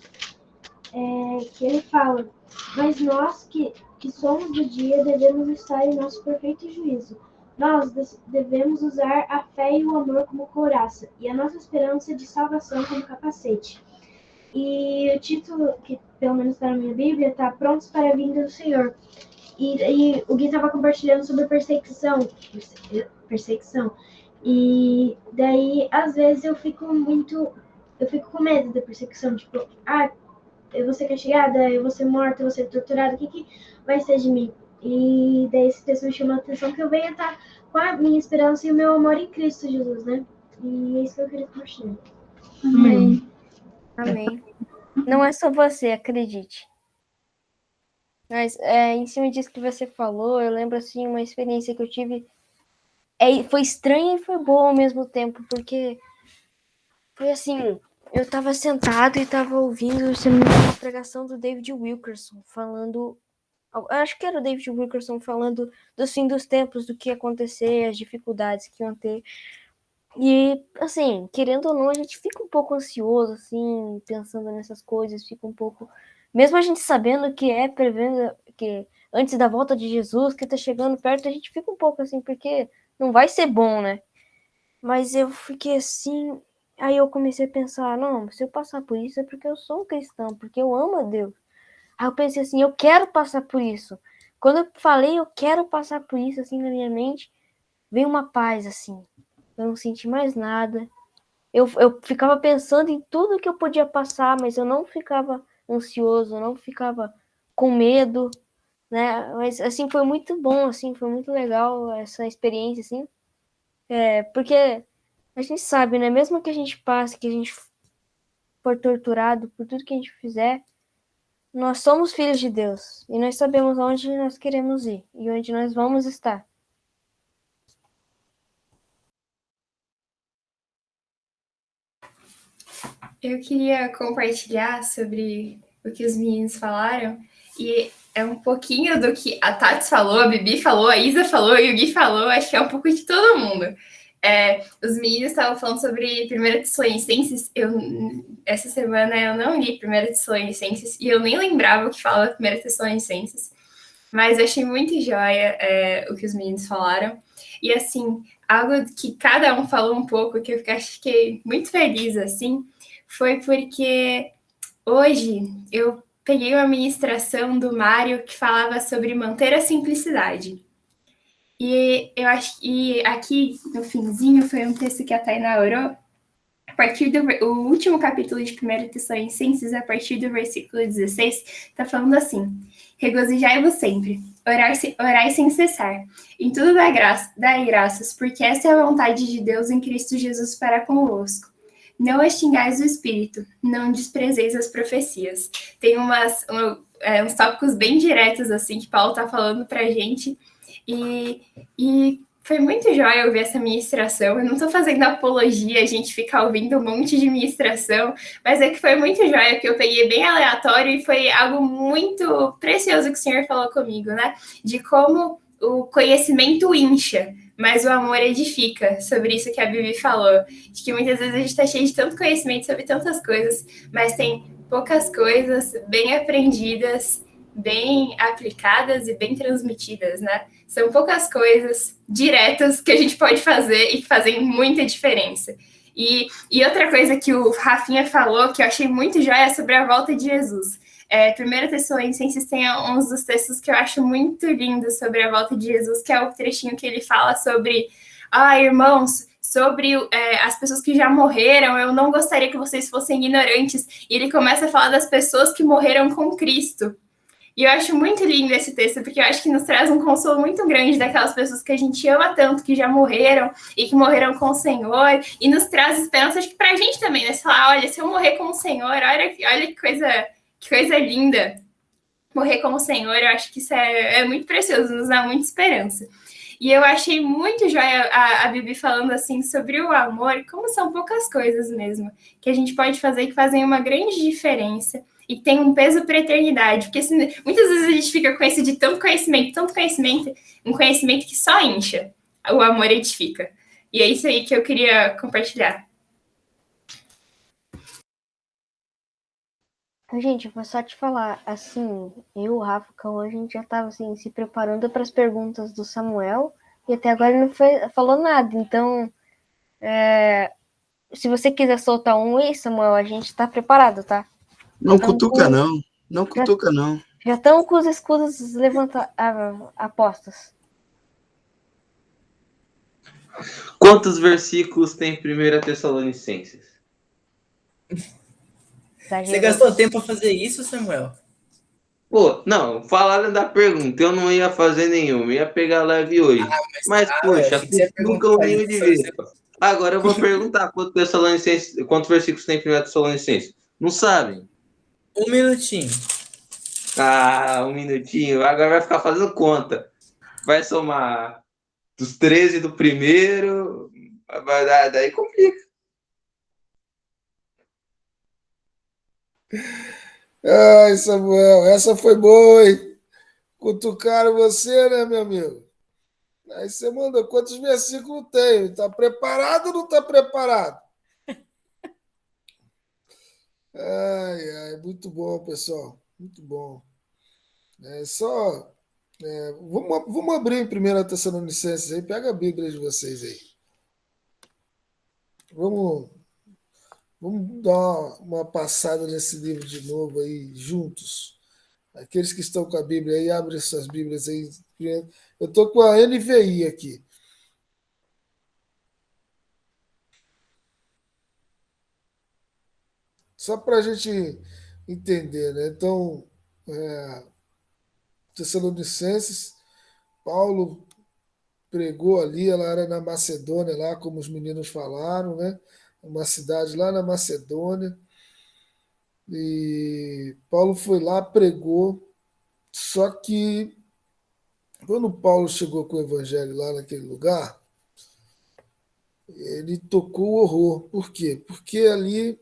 Speaker 9: que ele fala: mas nós que somos do dia devemos estar em nosso perfeito juízo. Nós devemos usar a fé e o amor como couraça, e a nossa esperança de salvação como capacete. E o título, que pelo menos está na minha Bíblia, está Prontos para a Vinda do Senhor. E o Gui estava compartilhando sobre perseguição. E daí, às vezes, eu fico com medo da perseguição. Tipo, eu vou ser castigada, eu vou ser morta, eu vou ser torturada, o que vai ser de mim? E daí esse texto me chama a atenção que eu venha estar com a minha esperança e o meu amor em Cristo Jesus, né? E é isso que eu queria compartilhar.
Speaker 6: Amém.
Speaker 1: Amém. Não é só você, acredite. Mas em cima disso que você falou, eu lembro assim uma experiência que eu tive. Foi estranha e foi boa ao mesmo tempo, porque foi assim, eu estava sentado e estava ouvindo uma pregação do David Wilkerson falando. Acho que era o David Wilkerson falando do fim dos tempos, do que ia acontecer, as dificuldades que iam ter. E, assim, querendo ou não, a gente fica um pouco ansioso, assim, pensando nessas coisas, fica um pouco... Mesmo a gente sabendo que prevendo que antes da volta de Jesus, que tá chegando perto, a gente fica um pouco assim, porque não vai ser bom, né? Mas eu fiquei assim... Aí eu comecei a pensar, não, se eu passar por isso é porque eu sou um cristão, porque eu amo a Deus. Aí eu pensei assim, eu quero passar por isso. Quando eu falei, eu quero passar por isso, assim, na minha mente, veio uma paz, assim. Eu não senti mais nada. Eu ficava pensando em tudo que eu podia passar, mas eu não ficava ansioso, eu não ficava com medo, né? Mas, assim, foi muito bom, assim, foi muito legal essa experiência, assim. Porque a gente sabe, né? Mesmo que a gente passe, que a gente for torturado por tudo que a gente fizer, nós somos filhos de Deus. E nós sabemos onde nós queremos ir e onde nós vamos estar.
Speaker 10: Eu queria compartilhar sobre o que os meninos falaram, e é um pouquinho do que a Tati falou, a Bibi falou, a Isa falou e o Gui falou, acho que é um pouco de todo mundo. Os meninos estavam falando sobre 1 Tessalonicenses, essa semana eu não li 1 Tessalonicenses, e eu nem lembrava o que fala 1 Tessalonicenses, mas eu achei muito joia o que os meninos falaram, e assim, algo que cada um falou um pouco, que eu fiquei muito feliz, assim, foi porque hoje eu peguei uma ministração do Mário que falava sobre manter a simplicidade. E eu acho que aqui no finzinho foi um texto que a Tainá orou, a partir do último capítulo de 1 Tessalonicenses, a partir do versículo 16, está falando assim: regozijai-vos sempre, orai sem cessar, em tudo dai graças, porque essa é a vontade de Deus em Cristo Jesus para convosco. Não extingais o espírito, não desprezeis as profecias. Tem uns tópicos bem diretos, assim, que Paulo está falando para a gente. E foi muito jóia ouvir essa ministração. Eu não estou fazendo apologia, a gente ficar ouvindo um monte de ministração, mas é que foi muito jóia, que eu peguei bem aleatório e foi algo muito precioso que o Senhor falou comigo, né? De como o conhecimento incha, mas o amor edifica, sobre isso que a Bibi falou, de que muitas vezes a gente está cheio de tanto conhecimento sobre tantas coisas, mas tem poucas coisas bem aprendidas, bem aplicadas e bem transmitidas, né? São poucas coisas diretas que a gente pode fazer e que fazem muita diferença. E outra coisa que o Rafinha falou, que eu achei muito joia, é sobre a volta de Jesus. 1 Tessalonicenses tem uns dos textos que eu acho muito lindos sobre a volta de Jesus, que é o trechinho que ele fala sobre, irmãos, sobre as pessoas que já morreram, eu não gostaria que vocês fossem ignorantes. E ele começa a falar das pessoas que morreram com Cristo. E eu acho muito lindo esse texto, porque eu acho que nos traz um consolo muito grande daquelas pessoas que a gente ama tanto, que já morreram e que morreram com o Senhor, e nos traz esperança, acho que pra gente também, né? Você falar, olha, se eu morrer com o Senhor, olha que coisa linda. Morrer com o Senhor, eu acho que isso é muito precioso, nos dá muita esperança. E eu achei muito joia a Bibi falando assim sobre o amor, como são poucas coisas mesmo, que a gente pode fazer que fazem uma grande diferença e que tem um peso para a eternidade. Porque assim, muitas vezes a gente fica com esse de tanto conhecimento, um conhecimento que só incha, o amor edifica. E é isso aí que eu queria compartilhar.
Speaker 1: Gente, vou só te falar, assim, eu, o Rafa, o Cauã, a gente já estava assim, se preparando para as perguntas do Samuel e até agora ele não falou nada. Então, se você quiser soltar um aí, Samuel, a gente está preparado, tá?
Speaker 4: Não cutuca, não. Não cutuca, não.
Speaker 1: Já estão com os escudos apostos.
Speaker 5: Quantos versículos tem 1 Tessalonicenses?
Speaker 3: Você gastou tempo para fazer isso, Samuel?
Speaker 5: Pô, não, falaram da pergunta, eu não ia fazer nenhuma, ia pegar leve hoje. Mas poxa, nunca o mínimo de ver. Agora eu vou perguntar quantos versículos tem 1 Tessalonicenses? Não sabem?
Speaker 3: Um minutinho.
Speaker 5: Ah, um minutinho. Agora vai ficar fazendo conta. Vai somar dos 13 do primeiro, vai dar, daí complica.
Speaker 2: Ai, Samuel, essa foi boa, hein? Cutucaram você, né, meu amigo? Aí você manda quantos versículos tem? Está preparado ou não está preparado? Ai, muito bom, pessoal. Muito bom. Vamos abrir em 1 Tessalonicenses aí. Pega a Bíblia de vocês aí. Vamos dar uma passada nesse livro de novo aí, juntos. Aqueles que estão com a Bíblia aí, abrem suas Bíblias aí. Eu estou com a NVI aqui. Só para a gente entender, né? Então, Tessalonicenses, Paulo pregou ali, ela era na Macedônia, lá como os meninos falaram, né? Uma cidade lá na Macedônia. E Paulo foi lá, pregou, só que quando Paulo chegou com o evangelho lá naquele lugar, ele tocou o horror. Por quê? Porque ali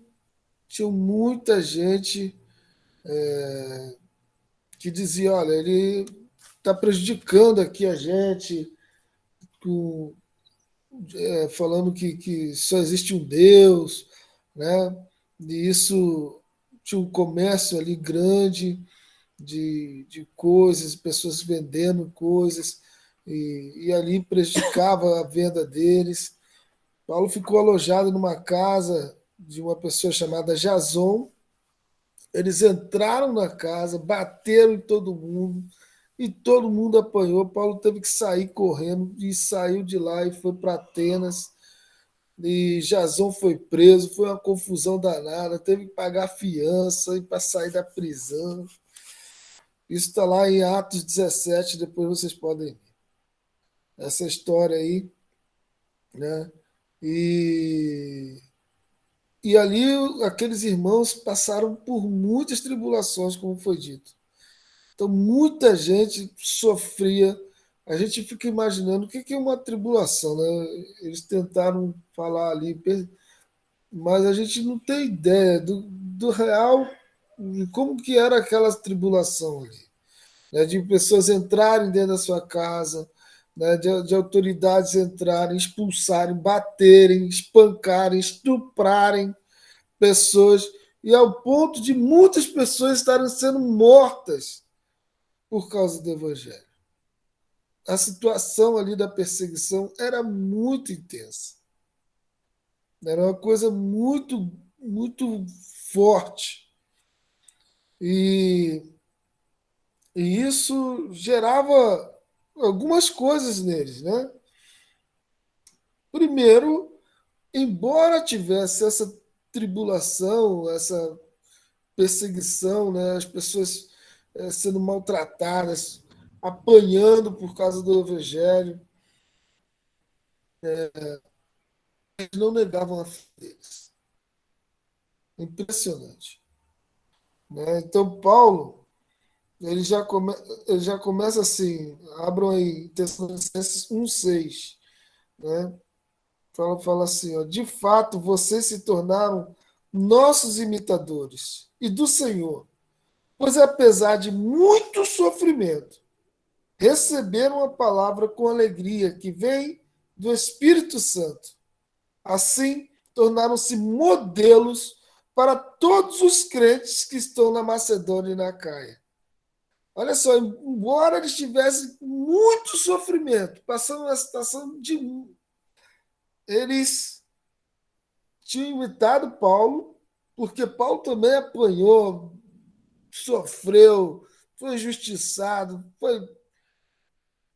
Speaker 2: tinha muita gente que dizia, olha, ele está prejudicando aqui a gente, falando que só existe um Deus, né? E isso tinha um comércio ali grande de coisas, pessoas vendendo coisas, e ali prejudicava a venda deles. Paulo ficou alojado numa casa de uma pessoa chamada Jason. Eles entraram na casa, bateram em todo mundo, e todo mundo apanhou. Paulo teve que sair correndo e saiu de lá e foi para Atenas. E Jason foi preso, foi uma confusão danada, teve que pagar fiança para sair da prisão. Isso está lá em Atos 17, depois vocês podem ver essa história aí, né? E ali aqueles irmãos passaram por muitas tribulações, como foi dito. Então, muita gente sofria. A gente fica imaginando o que é uma tribulação, né? Eles tentaram falar ali, mas a gente não tem ideia do real, de como que era aquela tribulação ali. Né? De pessoas entrarem dentro da sua casa, né? De autoridades entrarem, expulsarem, baterem, espancarem, estuprarem pessoas, e ao ponto de muitas pessoas estarem sendo mortas por causa do Evangelho. A situação ali da perseguição era muito intensa. Era uma coisa muito, muito forte. E isso gerava algumas coisas neles, né? Primeiro, embora tivesse essa tribulação, essa perseguição, né? As pessoas sendo maltratadas, apanhando por causa do Evangelho. Eles não negavam a fé deles. Impressionante. Né? Então, Paulo, ele já começa assim, abram aí Tessalonicenses 1,6, né? Fala assim, ó, de fato, vocês se tornaram nossos imitadores e do Senhor, pois apesar de muito sofrimento, receberam a palavra com alegria que vem do Espírito Santo. Assim, tornaram-se modelos para todos os crentes que estão na Macedônia e na Acaia. Olha só, embora eles tivessem muito sofrimento, passando uma situação de... Eles tinham imitado Paulo, porque Paulo também apanhou, sofreu, foi injustiçado,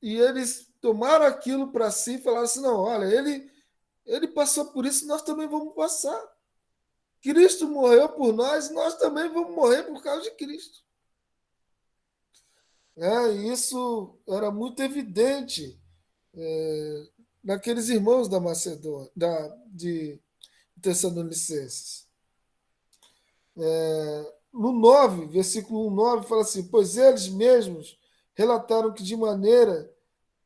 Speaker 2: e eles tomaram aquilo para si e falaram assim, não, olha, ele passou por isso, nós também vamos passar. Cristo morreu por nós, nós também vamos morrer por causa de Cristo. Isso era muito evidente naqueles irmãos da Macedônia, de Tessalonicenses. No 9, versículo 9, fala assim, pois eles mesmos relataram que de maneira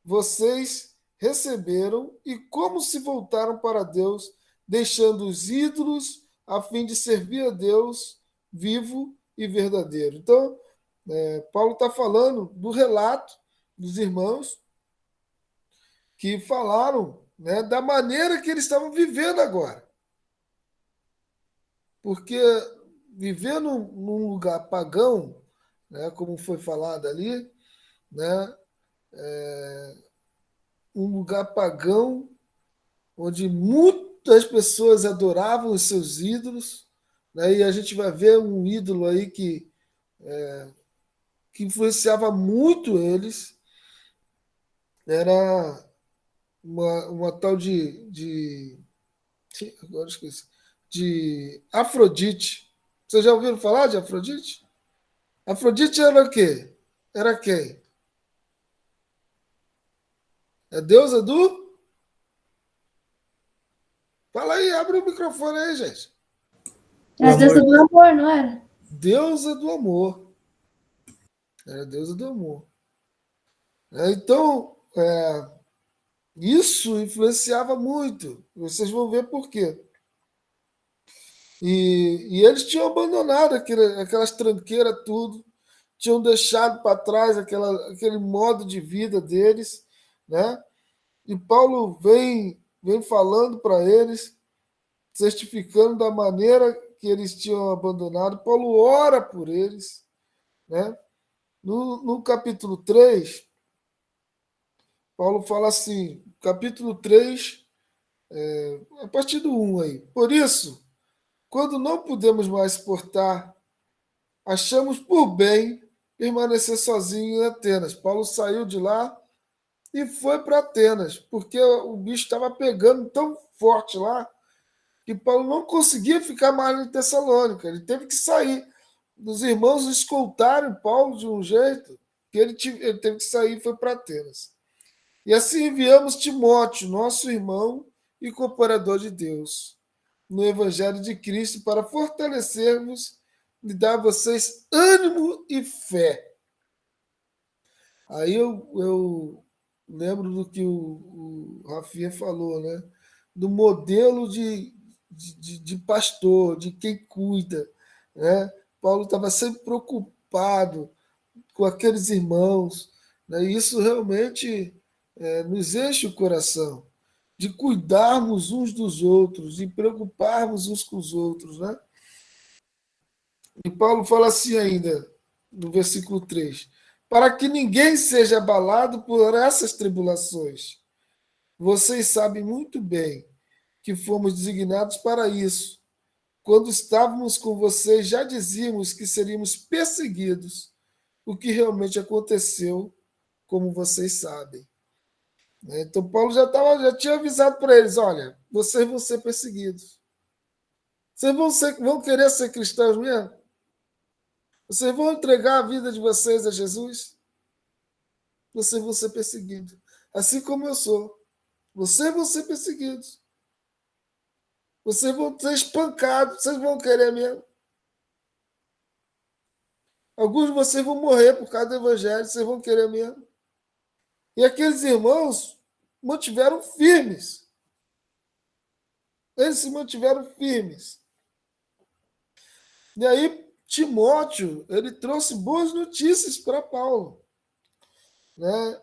Speaker 2: vocês receberam e como se voltaram para Deus, deixando os ídolos a fim de servir a Deus vivo e verdadeiro. Então, Paulo está falando do relato dos irmãos que falaram, né, da maneira que eles estavam vivendo agora. Porque viver num lugar pagão, né, como foi falado ali, né, um lugar pagão onde muitas pessoas adoravam os seus ídolos, né, e a gente vai ver um ídolo aí que influenciava muito eles, era uma tal agora esqueci, de Afrodite. Vocês já ouviram falar de Afrodite? Afrodite era o quê? Era quem? É deusa do? Fala aí, abre o microfone aí, gente.
Speaker 6: Era a deusa do amor, não era?
Speaker 2: Deusa do amor. Era a deusa do amor. Então, isso influenciava muito. Vocês vão ver por quê. E eles tinham abandonado aquelas tranqueiras, tudo. Tinham deixado para trás aquele modo de vida deles, né? E Paulo vem falando para eles, certificando da maneira que eles tinham abandonado. Paulo ora por eles, né? No capítulo 3, Paulo fala assim, capítulo 3, a partir do 1 aí. Por isso, quando não pudemos mais suportar, achamos por bem permanecer sozinho em Atenas. Paulo saiu de lá e foi para Atenas, porque o bicho estava pegando tão forte lá que Paulo não conseguia ficar mais em Tessalônica. Ele teve que sair. Os irmãos escoltaram Paulo de um jeito que ele teve que sair e foi para Atenas. E assim enviamos Timóteo, nosso irmão e cooperador de Deus, no Evangelho de Cristo, para fortalecermos e dar a vocês ânimo e fé. Aí eu lembro do que o Rafinha falou, né? Do modelo de pastor, de quem cuida, né? Paulo estava sempre preocupado com aqueles irmãos, né? E isso realmente nos enche o coração, de cuidarmos uns dos outros, de preocuparmos uns com os outros, né? E Paulo fala assim ainda, no versículo 3, para que ninguém seja abalado por essas tribulações. Vocês sabem muito bem que fomos designados para isso. Quando estávamos com vocês, já dizíamos que seríamos perseguidos, o que realmente aconteceu, como vocês sabem. Então, Paulo já tinha avisado para eles, olha, vocês vão ser perseguidos. Vocês vão querer ser cristãos mesmo? Vocês vão entregar a vida de vocês a Jesus? Vocês vão ser perseguidos. Assim como eu sou. Vocês vão ser perseguidos. Vocês vão ser espancados. Vocês vão querer mesmo. Alguns de vocês vão morrer por causa do evangelho. Vocês vão querer mesmo. E aqueles irmãos mantiveram firmes. Eles se mantiveram firmes. E aí, Timóteo, ele trouxe boas notícias para Paulo, né?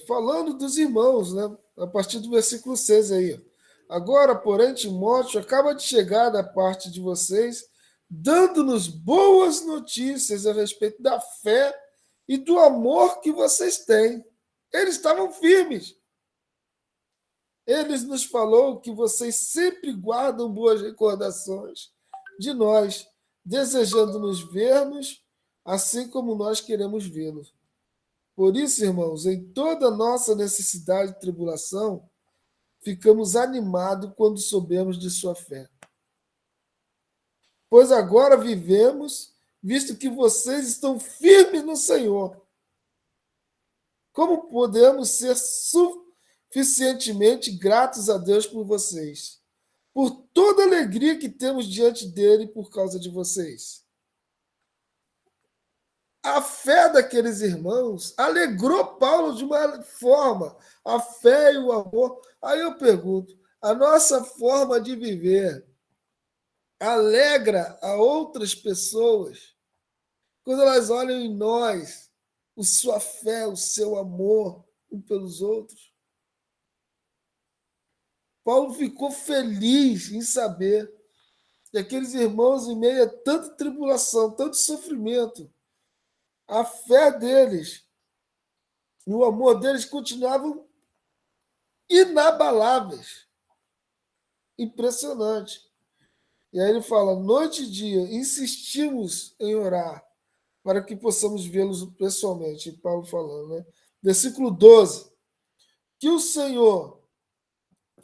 Speaker 2: Falando dos irmãos, né? A partir do versículo 6 aí. Agora, porém, Timóteo acaba de chegar da parte de vocês, dando-nos boas notícias a respeito da fé e do amor que vocês têm. Eles estavam firmes. Eles nos falou que vocês sempre guardam boas recordações de nós, desejando nos vermos, assim como nós queremos vê-los. Por isso, irmãos, em toda nossa necessidade e tribulação, ficamos animados quando soubemos de sua fé. Pois agora vivemos, visto que vocês estão firmes no Senhor. Como podemos ser suficientemente gratos a Deus por vocês, por toda a alegria que temos diante dele por causa de vocês? A fé daqueles irmãos alegrou Paulo de uma forma, a fé e o amor. Aí eu pergunto, a nossa forma de viver alegra a outras pessoas quando elas olham em nós a sua fé, o seu amor um pelos outros? Paulo ficou feliz em saber que aqueles irmãos, em meio a tanta tribulação, tanto sofrimento, a fé deles e o amor deles continuavam inabaláveis. Impressionante. E aí ele fala, noite e dia, insistimos em orar para que possamos vê-los pessoalmente. Paulo falando, né? Versículo 12. Que o Senhor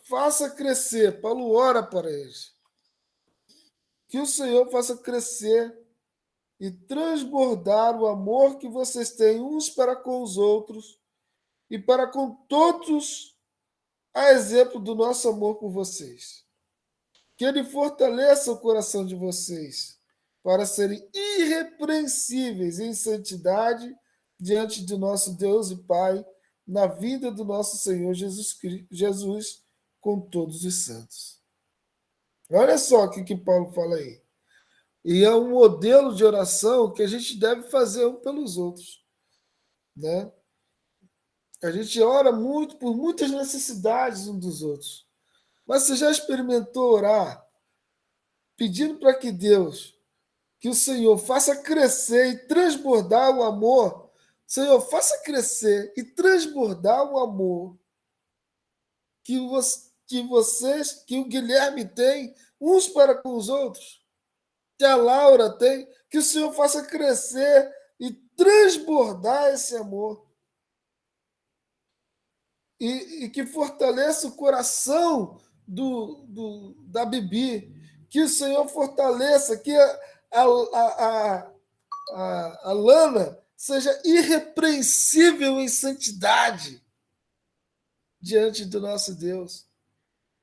Speaker 2: faça crescer. Paulo ora para eles. Que o Senhor faça crescer e transbordar o amor que vocês têm uns para com os outros e para com todos, a exemplo do nosso amor por vocês. Que ele fortaleça o coração de vocês para serem irrepreensíveis em santidade diante do nosso Deus e Pai, na vinda do nosso Senhor Jesus com todos os santos. Olha só o que Paulo fala aí. E é um modelo de oração que a gente deve fazer um pelos outros, né? A gente ora muito por muitas necessidades uns dos outros. Mas você já experimentou orar pedindo para que Deus, que o Senhor faça crescer e transbordar o amor? Senhor, faça crescer e transbordar o amor que vocês, que o Guilherme tem uns para com os outros, que a Laura tem, que o Senhor faça crescer e transbordar esse amor. E que fortaleça o coração da Bibi, que o Senhor fortaleça, que a Lana seja irrepreensível em santidade diante do nosso Deus,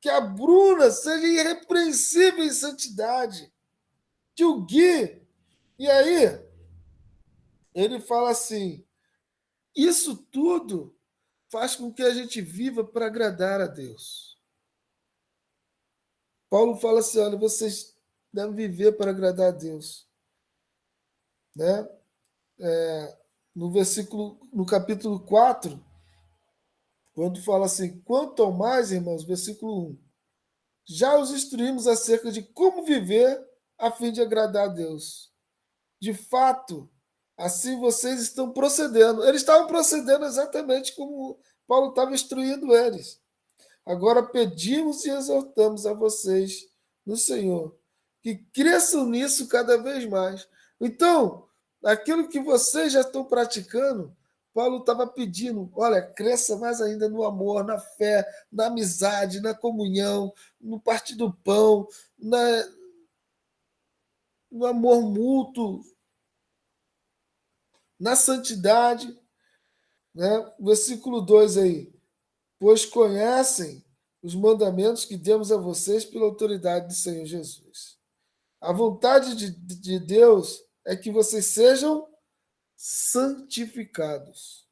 Speaker 2: que a Bruna seja irrepreensível em santidade, que o Gui. E aí, ele fala assim, isso tudo faz com que a gente viva para agradar a Deus. Paulo fala assim, olha, vocês devem viver para agradar a Deus. Né? No capítulo 4, quando fala assim, quanto ao mais, irmãos, versículo 1, já os instruímos acerca de como viver a fim de agradar a Deus. De fato, assim vocês estão procedendo. Eles estavam procedendo exatamente como Paulo estava instruindo eles. Agora pedimos e exortamos a vocês no Senhor que cresçam nisso cada vez mais. Então, aquilo que vocês já estão praticando, Paulo estava pedindo, olha, cresça mais ainda no amor, na fé, na amizade, na comunhão, no partir do pão, no amor mútuo, na santidade, né? Versículo 2 aí. Pois conhecem os mandamentos que demos a vocês pela autoridade do Senhor Jesus. A vontade de Deus é que vocês sejam santificados.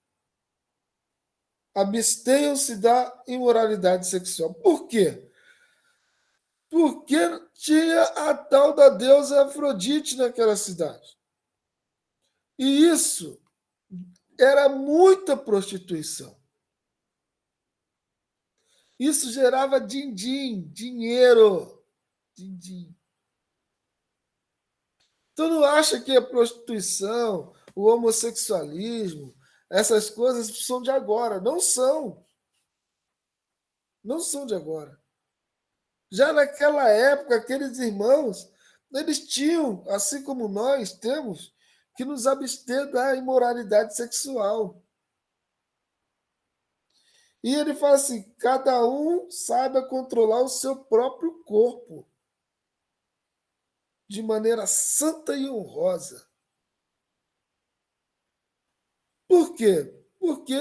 Speaker 2: Abstenham-se da imoralidade sexual. Por quê? Porque tinha a tal da deusa Afrodite naquela cidade. E isso era muita prostituição. Isso gerava din-din, dinheiro. Din-din. Tu não acha que a prostituição, o homossexualismo, essas coisas são de agora? Não são. Não são de agora. Já naquela época, aqueles irmãos, eles tinham, assim como nós temos, que nos abster da imoralidade sexual. E ele fala assim, cada um saiba controlar o seu próprio corpo de maneira santa e honrosa. Por quê? Porque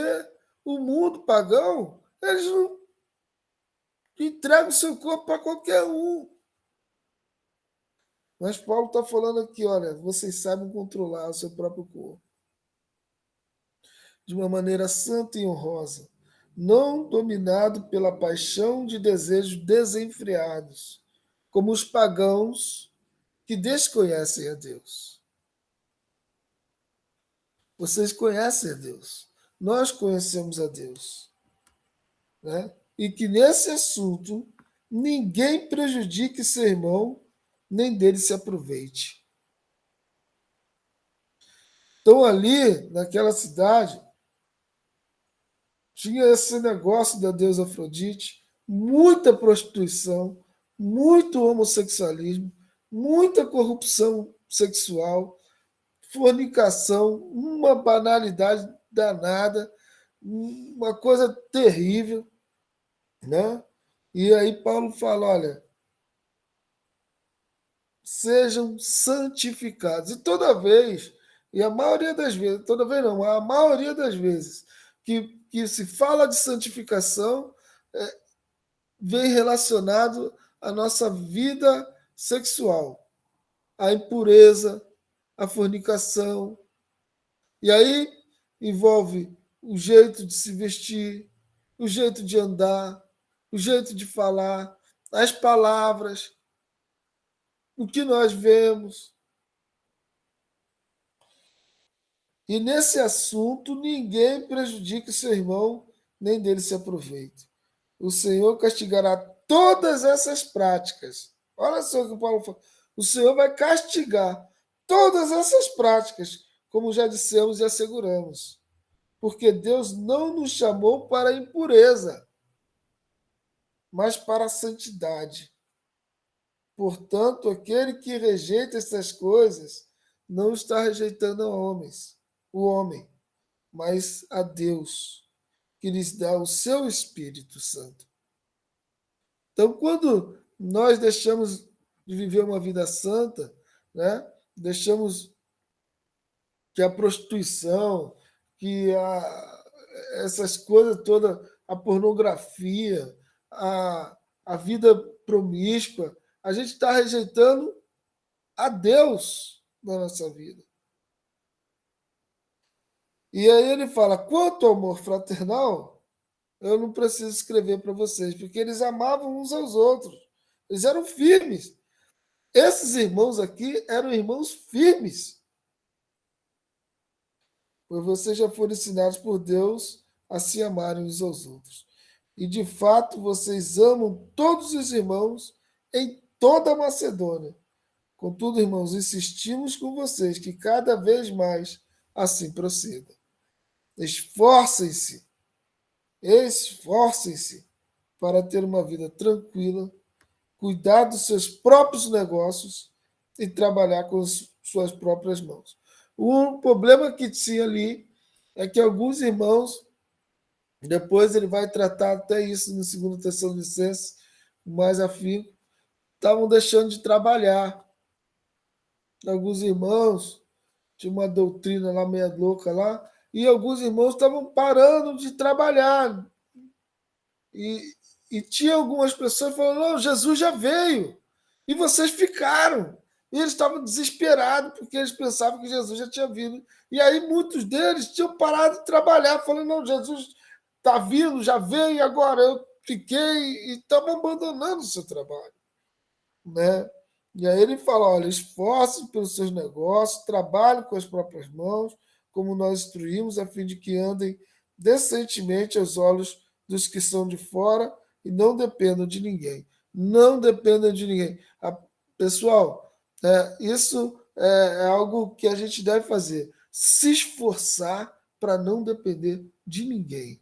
Speaker 2: o mundo pagão, eles não entregam o seu corpo para qualquer um. Mas Paulo está falando aqui, olha, vocês sabem controlar o seu próprio corpo de uma maneira santa e honrosa, não dominado pela paixão de desejos desenfreados, como os pagãos que desconhecem a Deus. Vocês conhecem a Deus. Nós conhecemos a Deus. Né? E que nesse assunto ninguém prejudique seu irmão, nem dele se aproveite. Então, ali, naquela cidade, tinha esse negócio da deusa Afrodite, muita prostituição, muito homossexualismo, muita corrupção sexual, fornicação, uma banalidade danada, uma coisa terrível, né? E aí Paulo fala, olha, sejam santificados. E toda vez, e a maioria das vezes, toda vez não, a maioria das vezes que se fala de santificação, vem relacionado à nossa vida sexual, à impureza, à fornicação. E aí envolve o jeito de se vestir, o jeito de andar, o jeito de falar, as palavras, o que nós vemos. E nesse assunto, ninguém prejudique seu irmão, nem dele se aproveite. O Senhor castigará todas essas práticas. Olha só o que o Paulo fala. O Senhor vai castigar todas essas práticas, como já dissemos e asseguramos. Porque Deus não nos chamou para a impureza, mas para a santidade. Portanto, aquele que rejeita essas coisas não está rejeitando o homem, mas a Deus, que lhes dá o seu Espírito Santo. Então, quando nós deixamos de viver uma vida santa, né, deixamos que a prostituição, que essas coisas todas, a pornografia, a vida promíscua, a gente está rejeitando a Deus na nossa vida. E aí ele fala, quanto ao amor fraternal, eu não preciso escrever para vocês, porque eles amavam uns aos outros. Eles eram firmes. Esses irmãos aqui eram irmãos firmes. Pois vocês já foram ensinados por Deus a se amarem uns aos outros. E, de fato, vocês amam todos os irmãos em toda a Macedônia. Contudo, irmãos, insistimos com vocês que cada vez mais assim procedam. Esforcem-se para ter uma vida tranquila, cuidar dos seus próprios negócios e trabalhar com suas próprias mãos. O problema que tinha ali é que alguns irmãos, depois ele vai tratar até isso no 2 Tessalonicenses, mais afinco, estavam deixando de trabalhar. Alguns irmãos tinha uma doutrina lá meia louca lá, e alguns irmãos estavam parando de trabalhar. E tinha algumas pessoas falando, não, Jesus já veio, e vocês ficaram. E eles estavam desesperados, porque eles pensavam que Jesus já tinha vindo. E aí muitos deles tinham parado de trabalhar, falando, não, Jesus está vindo, já veio, e agora eu fiquei, e estavam abandonando o seu trabalho. Né? E aí ele fala, olha, esforcem pelos seus negócios, trabalhem com as próprias mãos, como nós instruímos, a fim de que andem decentemente aos olhos dos que são de fora e não dependam de ninguém. Não dependam de ninguém. Pessoal, isso é algo que a gente deve fazer. Se esforçar para não depender de ninguém.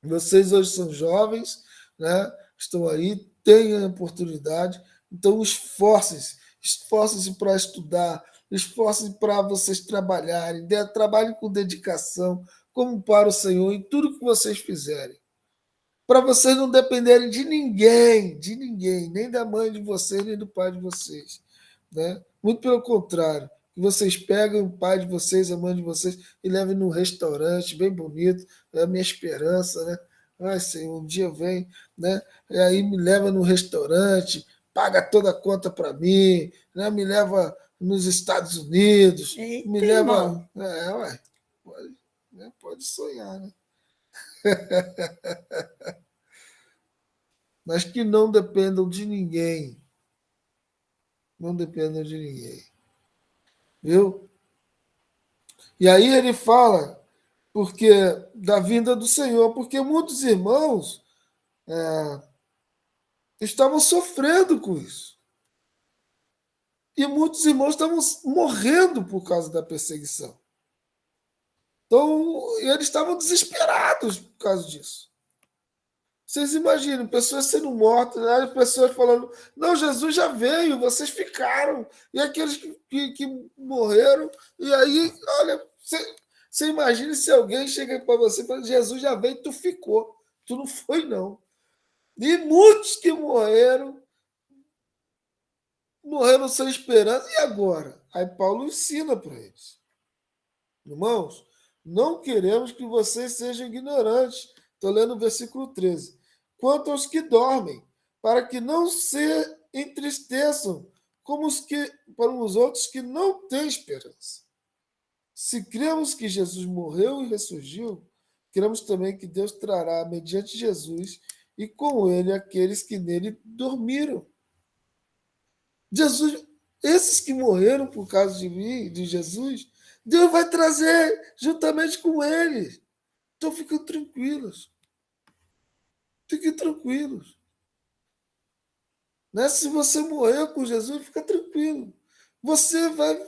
Speaker 2: Vocês hoje são jovens, né? Estão aí, têm a oportunidade, então esforcem-se para estudar, esforcem-se para vocês trabalharem, trabalhem com dedicação, como para o Senhor, em tudo que vocês fizerem. Para vocês não dependerem de ninguém, nem da mãe de vocês, nem do pai de vocês. Né? Muito pelo contrário, que vocês pegam o pai de vocês, a mãe de vocês, e levem num restaurante bem bonito, é a minha esperança, né? Ai, Senhor, um dia vem, né? E aí me leva num restaurante, paga toda a conta para mim, né? Me leva nos Estados Unidos,
Speaker 1: Eita,
Speaker 2: me leva.
Speaker 1: irmão.
Speaker 2: Pode sonhar, né? Mas que não dependam de ninguém. Não dependam de ninguém. Viu? E aí ele fala porque da vinda do Senhor, porque muitos irmãos estavam sofrendo com isso. E muitos irmãos estavam morrendo por causa da perseguição. Então, eles estavam desesperados por causa disso. Vocês imaginam, pessoas sendo mortas, né? As pessoas falando, não, Jesus já veio, vocês ficaram. E aqueles que morreram, e aí, olha, você imagina se alguém chega para você e fala, Jesus já veio, tu ficou. Tu não foi, não. E muitos que morreram sem esperança. E agora? Aí Paulo ensina para eles. Irmãos, não queremos que vocês sejam ignorantes. Estou lendo o versículo 13. Quanto aos que dormem, para que não se entristeçam como para os outros que não têm esperança. Se cremos que Jesus morreu e ressurgiu, cremos também que Deus trará, mediante Jesus, e com ele aqueles que nele dormiram. Jesus, esses que morreram por causa de mim, de Jesus, Deus vai trazer juntamente com eles. Então fiquem tranquilos. Fiquem tranquilos. Né? Se você morreu com Jesus, fica tranquilo. Você vai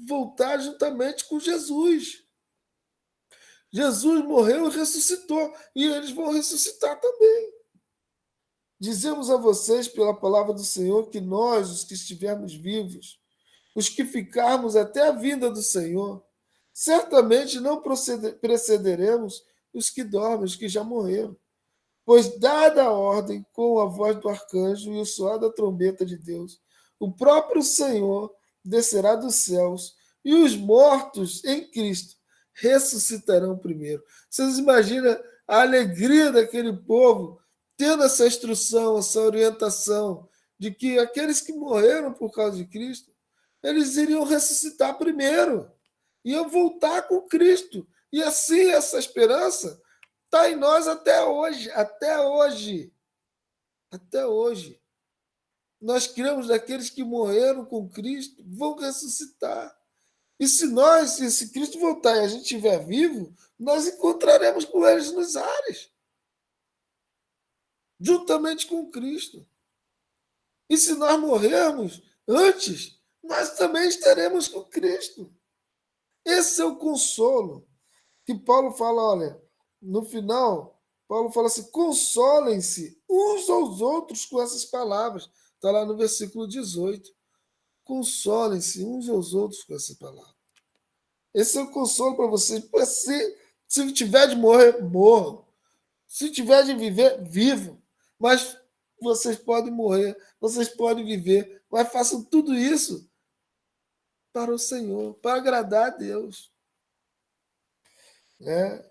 Speaker 2: voltar juntamente com Jesus. Jesus morreu e ressuscitou. E eles vão ressuscitar também. Dizemos a vocês, pela palavra do Senhor, que nós, os que estivermos vivos, os que ficarmos até a vinda do Senhor, certamente não precederemos os que dormem, os que já morreram. Pois, dada a ordem com a voz do arcanjo e o soar da trombeta de Deus, o próprio Senhor descerá dos céus e os mortos em Cristo ressuscitarão primeiro. Vocês imaginam a alegria daquele povo tendo essa instrução, essa orientação de que aqueles que morreram por causa de Cristo, eles iriam ressuscitar primeiro, iam voltar com Cristo. E assim essa esperança está em nós até hoje. Até hoje. Nós cremos naqueles que morreram com Cristo, vão ressuscitar. E se Cristo voltar e a gente estiver vivo, nós encontraremos com eles nos ares. Juntamente com Cristo. E se nós morrermos antes, nós também estaremos com Cristo. Esse é o consolo que Paulo fala, olha, no final, Paulo fala assim, consolem-se uns aos outros com essas palavras. Está lá no versículo 18. Consolem-se uns aos outros com essa palavra. Esse é o consolo para vocês. Se tiver de morrer, morram. Se tiver de viver, vivam. Mas vocês podem morrer, vocês podem viver, mas façam tudo isso para o Senhor, para agradar a Deus. Né?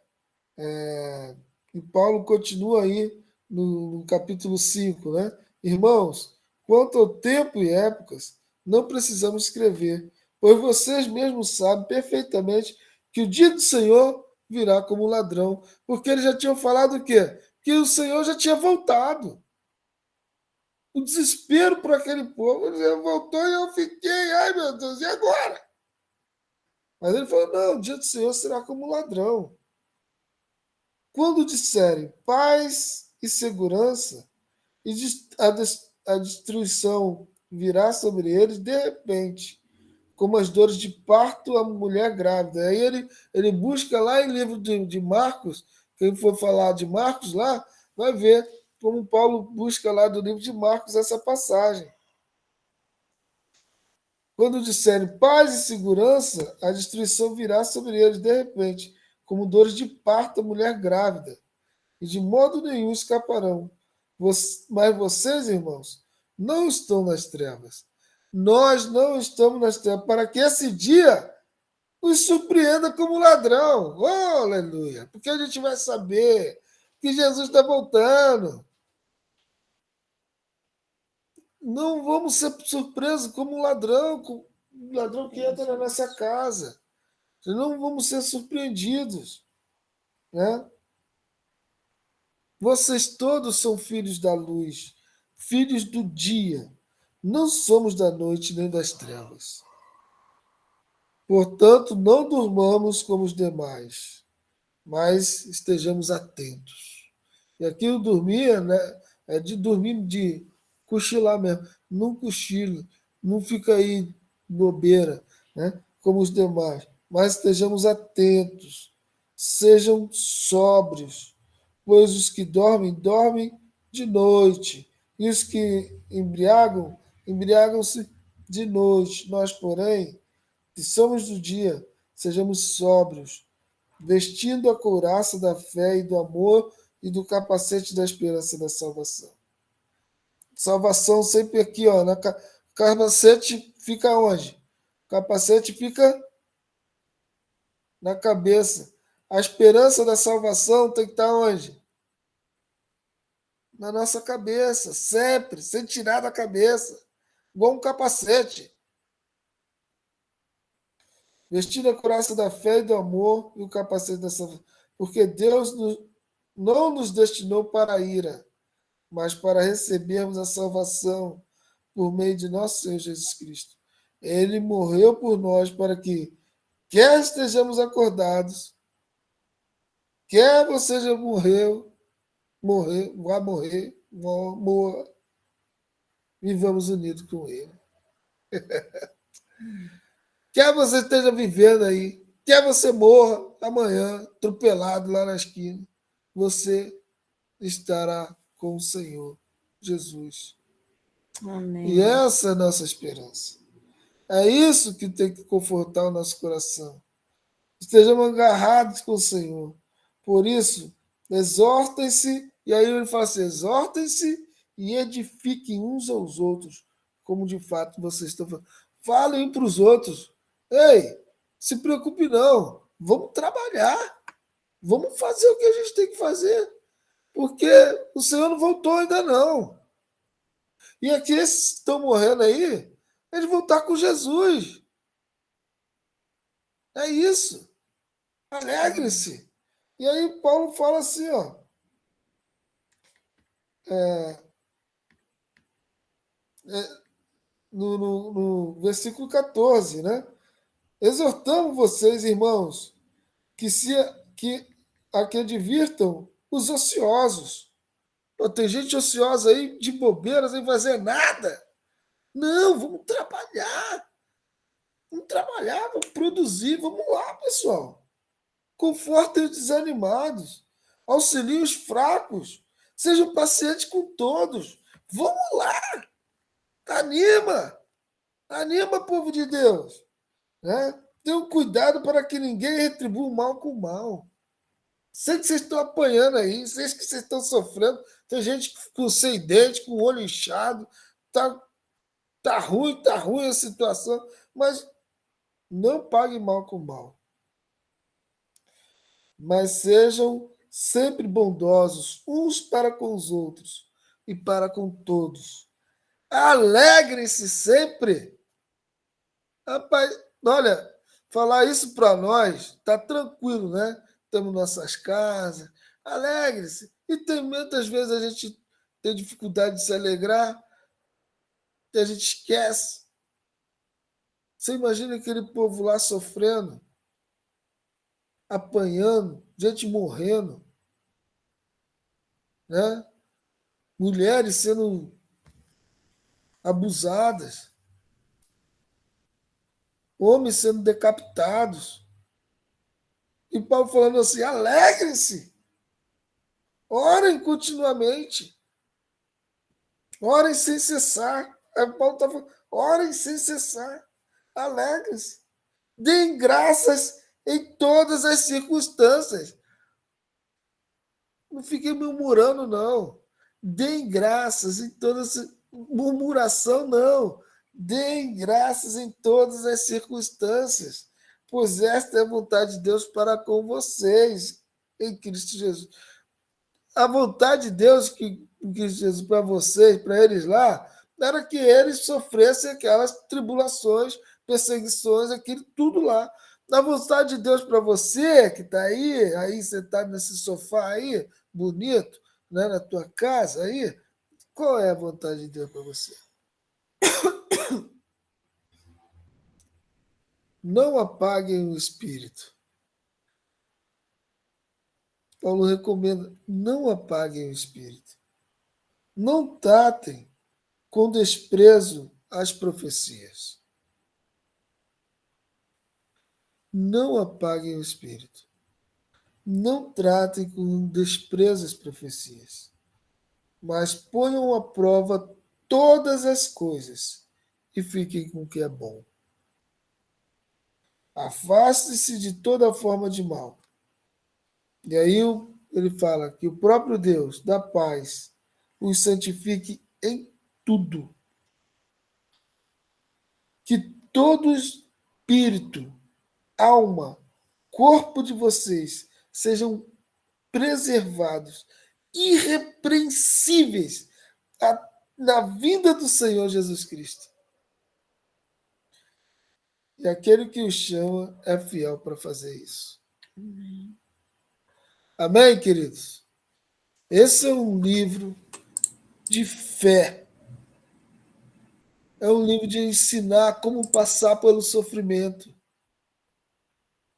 Speaker 2: E Paulo continua aí no capítulo 5, né? Irmãos, quanto ao tempo e épocas, não precisamos escrever, pois vocês mesmos sabem perfeitamente que o dia do Senhor virá como ladrão, porque eles já tinham falado o quê? Que o Senhor já tinha voltado. O desespero para aquele povo, ele já voltou e eu fiquei, ai meu Deus, e agora? Mas ele falou, não, o dia do Senhor será como ladrão. Quando disserem paz e segurança, e a destruição virá sobre eles de repente, como as dores de parto à mulher grávida. Aí ele busca lá em livro de Marcos, quem for falar de Marcos lá, vai ver como Paulo busca lá do livro de Marcos essa passagem. Quando disserem paz e segurança, a destruição virá sobre eles de repente, como dores de parto à mulher grávida, e de modo nenhum escaparão. Mas vocês, irmãos, não estão nas trevas. Nós não estamos nas trevas, para que esse dia nos surpreenda como ladrão. Oh, aleluia! Porque a gente vai saber que Jesus está voltando. Não vamos ser surpresos como um ladrão que entra na nossa casa. Não vamos ser surpreendidos. Né? Vocês todos são filhos da luz, filhos do dia. Não somos da noite nem das trevas. Portanto, não durmamos como os demais, mas estejamos atentos. E aqui o dormir, né, é de dormir, de cochilar mesmo. Não cochila, não fica aí bobeira, né, como os demais, mas estejamos atentos. Sejam sóbrios, pois os que dormem, dormem de noite, e os que embriagam, embriagam-se de noite. Nós, porém, que somos do dia, sejamos sóbrios, vestindo a couraça da fé e do amor e do capacete da esperança da salvação. Salvação sempre aqui, ó, capacete fica onde? Capacete fica na cabeça. A esperança da salvação tem que estar onde? Na nossa cabeça, sempre, sem tirar da cabeça, igual um capacete. Vestindo a couraça da fé e do amor e o capacete da salvação. Porque Deus não nos destinou para a ira, mas para recebermos a salvação por meio de nosso Senhor Jesus Cristo. Ele morreu por nós para que, quer estejamos acordados, quer você já vai morra, vivamos unidos com Ele. Quer você esteja vivendo aí, quer você morra amanhã, atropelado lá na esquina, você estará com o Senhor Jesus.
Speaker 1: Amém.
Speaker 2: E essa é a nossa esperança. É isso que tem que confortar o nosso coração. Estejamos agarrados com o Senhor. Por isso, exortem-se, e aí ele fala assim, exortem-se e edifiquem uns aos outros, como de fato vocês estão falando. Falem para os outros. Ei, se preocupe não. Vamos trabalhar. Vamos fazer o que a gente tem que fazer. Porque o Senhor não voltou ainda não. E aqui esses que estão morrendo aí, eles vão estar com Jesus. É isso. Alegre-se. E aí Paulo fala assim, ó. No versículo 14, né? Exortamos vocês, irmãos, que advirtam os ociosos. Pô, tem gente ociosa aí de bobeira, sem fazer nada. Não, vamos trabalhar. Vamos produzir. Vamos lá, pessoal. Confortem os desanimados. Auxiliem os fracos. Sejam pacientes com todos. Vamos lá. Anima, povo de Deus. Né? Tenham cuidado para que ninguém retribua o mal com o mal. Sei que vocês estão apanhando aí, sei que vocês estão sofrendo. Tem gente sem dente, com o olho inchado. Tá ruim a situação. Mas Não paguem mal com mal, mas sejam sempre bondosos uns para com os outros e para com todos. Alegrem-se sempre. Rapaz, olha, falar isso para nós tá tranquilo, né? Estamos em nossas casas. Alegre-se. E tem muitas vezes a gente tem dificuldade de se alegrar e a gente esquece. Você imagina aquele povo lá sofrendo, apanhando, gente morrendo, né? Mulheres sendo abusadas, homens sendo decapitados. E Paulo falando assim: alegrem-se, orem continuamente, orem sem cessar. Aí Paulo está falando: orem sem cessar, alegrem-se, deem graças em todas as circunstâncias. Não fiquem murmurando, não. Deem graças em todas as... Murmuração, não. Deem graças em todas as circunstâncias, pois esta é a vontade de Deus para com vocês, em Cristo Jesus. A vontade de Deus em Cristo Jesus para vocês, para eles lá, era que eles sofressem aquelas tribulações, perseguições, aquilo tudo lá. A vontade de Deus para você, que está aí sentado nesse sofá aí, bonito, né, na tua casa aí, qual é a vontade de Deus para você? Não apaguem o espírito. Paulo recomenda: não apaguem o espírito. Não tratem com desprezo as profecias. Não apaguem o espírito. Não tratem com desprezo as profecias, mas ponham à prova todas as coisas e fiquem com o que é bom. Afaste-se de toda forma de mal. E aí ele fala que o próprio Deus da paz os santifique em tudo. Que todo espírito, alma, corpo de vocês sejam preservados, irrepreensíveis na vinda do Senhor Jesus Cristo. E aquele que o chama é fiel para fazer isso. Amém, queridos? Esse é um livro de fé. É um livro de ensinar como passar pelo sofrimento,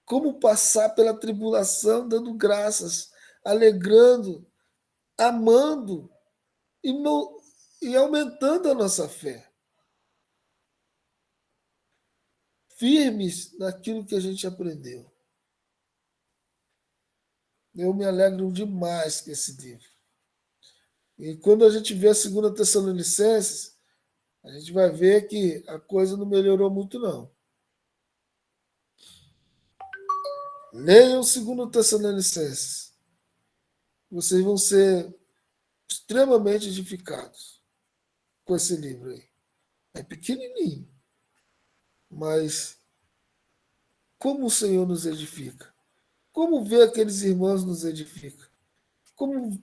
Speaker 2: como passar pela tribulação, dando graças, alegrando, amando e aumentando a nossa fé. Firmes naquilo que a gente aprendeu. Eu me alegro demais com esse livro. E quando a gente vê a 2 Tessalonicenses, a gente vai ver que a coisa não melhorou muito, não. Leiam 2 Tessalonicenses. Vocês vão ser extremamente edificados com esse livro aí. É pequenininho, mas como o Senhor nos edifica. Como ver aqueles irmãos nos edifica. Como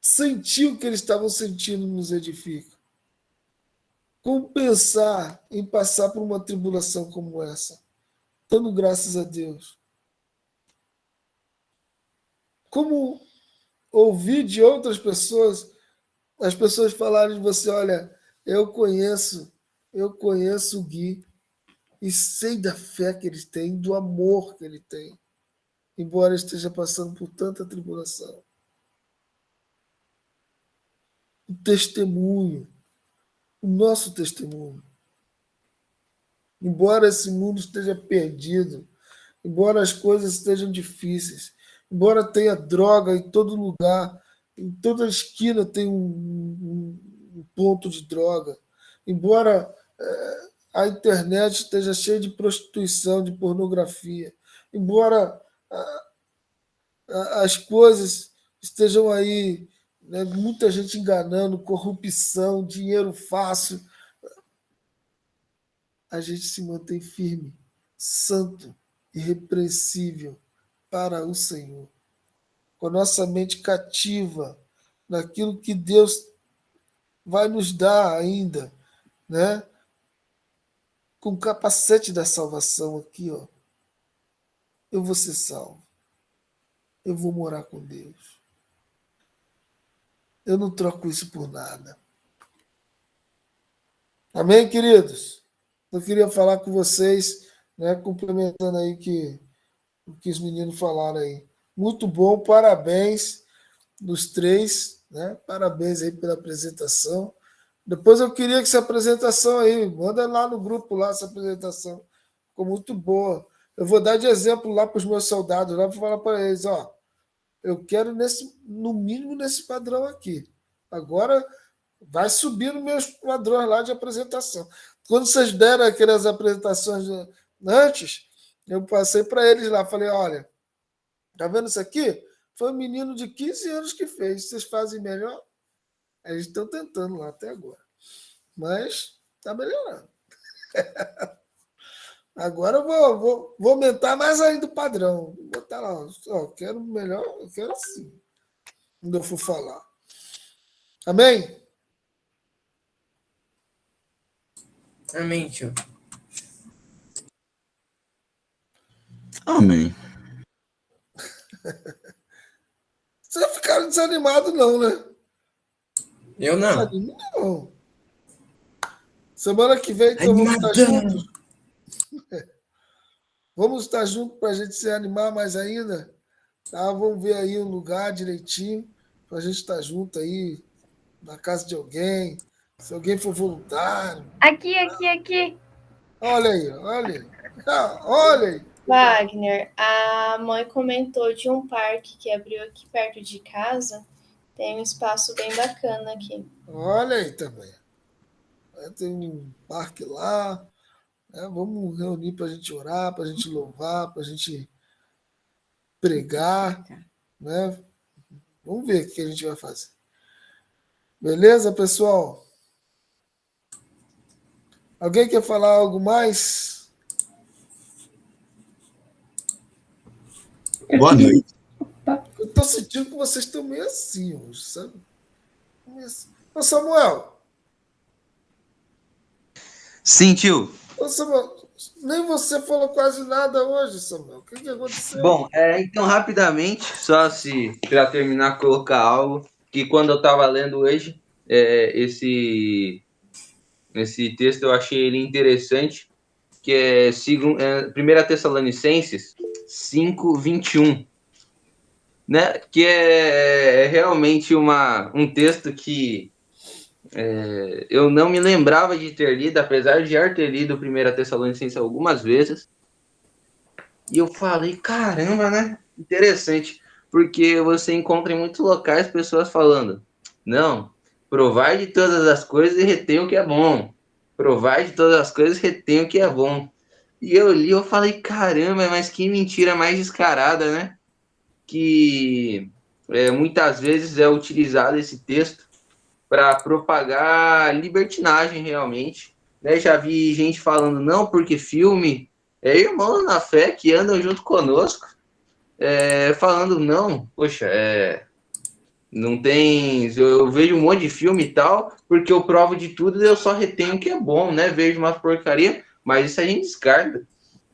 Speaker 2: sentir o que eles estavam sentindo nos edifica. Como pensar em passar por uma tribulação como essa, dando graças a Deus. Como ouvir de outras pessoas, as pessoas falarem de você: olha, eu conheço o Gui e sei da fé que ele tem, do amor que ele tem, embora esteja passando por tanta tribulação. O testemunho, o nosso testemunho. Embora esse mundo esteja perdido, embora as coisas estejam difíceis, embora tenha droga em todo lugar, em toda esquina tem um ponto de droga, embora a internet esteja cheia de prostituição, de pornografia, embora as coisas estejam aí, né, muita gente enganando, corrupção, dinheiro fácil, a gente se mantém firme, santo, irrepreensível para o Senhor. Com a nossa mente cativa naquilo que Deus vai nos dar ainda, né? Com o capacete da salvação aqui, ó. Eu vou ser salvo. Eu vou morar com Deus. Eu não troco isso por nada. Amém, queridos? Eu queria falar com vocês, né, complementando aí o que os meninos falaram aí. Muito bom, parabéns dos três, né? Parabéns aí pela apresentação. Depois eu queria que essa apresentação aí, manda lá no grupo lá essa apresentação. Ficou muito boa. Eu vou dar de exemplo lá para os meus soldados, lá para falar para eles, ó, eu quero no mínimo nesse padrão aqui. Agora vai subir nos meus padrões lá de apresentação. Quando vocês deram aquelas apresentações antes, eu passei para eles lá, falei, olha, tá vendo isso aqui? Foi um menino de 15 anos que fez. Vocês fazem melhor? Eles estão tentando lá até agora. Mas está melhorando. Agora eu vou aumentar mais ainda o padrão. Vou botar lá, ó, quero melhor, eu quero assim. Quando eu for falar. Amém?
Speaker 3: Amém, tio.
Speaker 4: Amém.
Speaker 2: Vocês ficaram desanimados, não, né?
Speaker 3: Eu não.
Speaker 2: Desanime, não. Semana que vem, então, vamos estar juntos. Vamos estar juntos para a gente se animar mais ainda. Tá? Vamos ver aí um lugar direitinho para a gente estar junto aí na casa de alguém. Se alguém for voluntário.
Speaker 6: Aqui.
Speaker 2: Olha aí, olha aí. Olha aí.
Speaker 11: Wagner, a mãe comentou de um parque que abriu aqui perto de casa. Tem um espaço bem bacana aqui.
Speaker 2: Olha aí também. Tem um parque lá. Vamos reunir para a gente orar, para a gente louvar, para a gente pregar. Né? Vamos ver o que a gente vai fazer. Beleza, pessoal? Alguém quer falar algo mais?
Speaker 4: Boa noite.
Speaker 2: Eu estou sentindo que vocês estão meio assim hoje, sabe? Ô, Samuel.
Speaker 5: Sim, tio.
Speaker 2: Ô, Samuel, nem você falou quase nada hoje, Samuel. O que aconteceu?
Speaker 5: Bom, então, rapidamente, só se para terminar, colocar algo que quando eu estava lendo hoje, esse texto eu achei ele interessante, que é 1 Tessalonicenses 5:21, né? Que é realmente um texto que eu não me lembrava de ter lido, apesar de já ter lido 1 Tessalonicenses algumas vezes. E eu falei, caramba, né? Interessante, porque você encontra em muitos locais pessoas falando, não, provai de todas as coisas e retém o que é bom. Provai de todas as coisas e retém o que é bom. E eu li, eu falei, caramba, mas que mentira mais descarada, né? Que muitas vezes é utilizado esse texto para propagar libertinagem, realmente. Né? Já vi gente falando, não, porque filme irmãos na fé que andam junto conosco, falando, não, poxa, não tem... Eu vejo um monte de filme e tal, porque eu provo de tudo e eu só retenho o que é bom, né? Vejo uma porcaria, mas isso a gente descarta.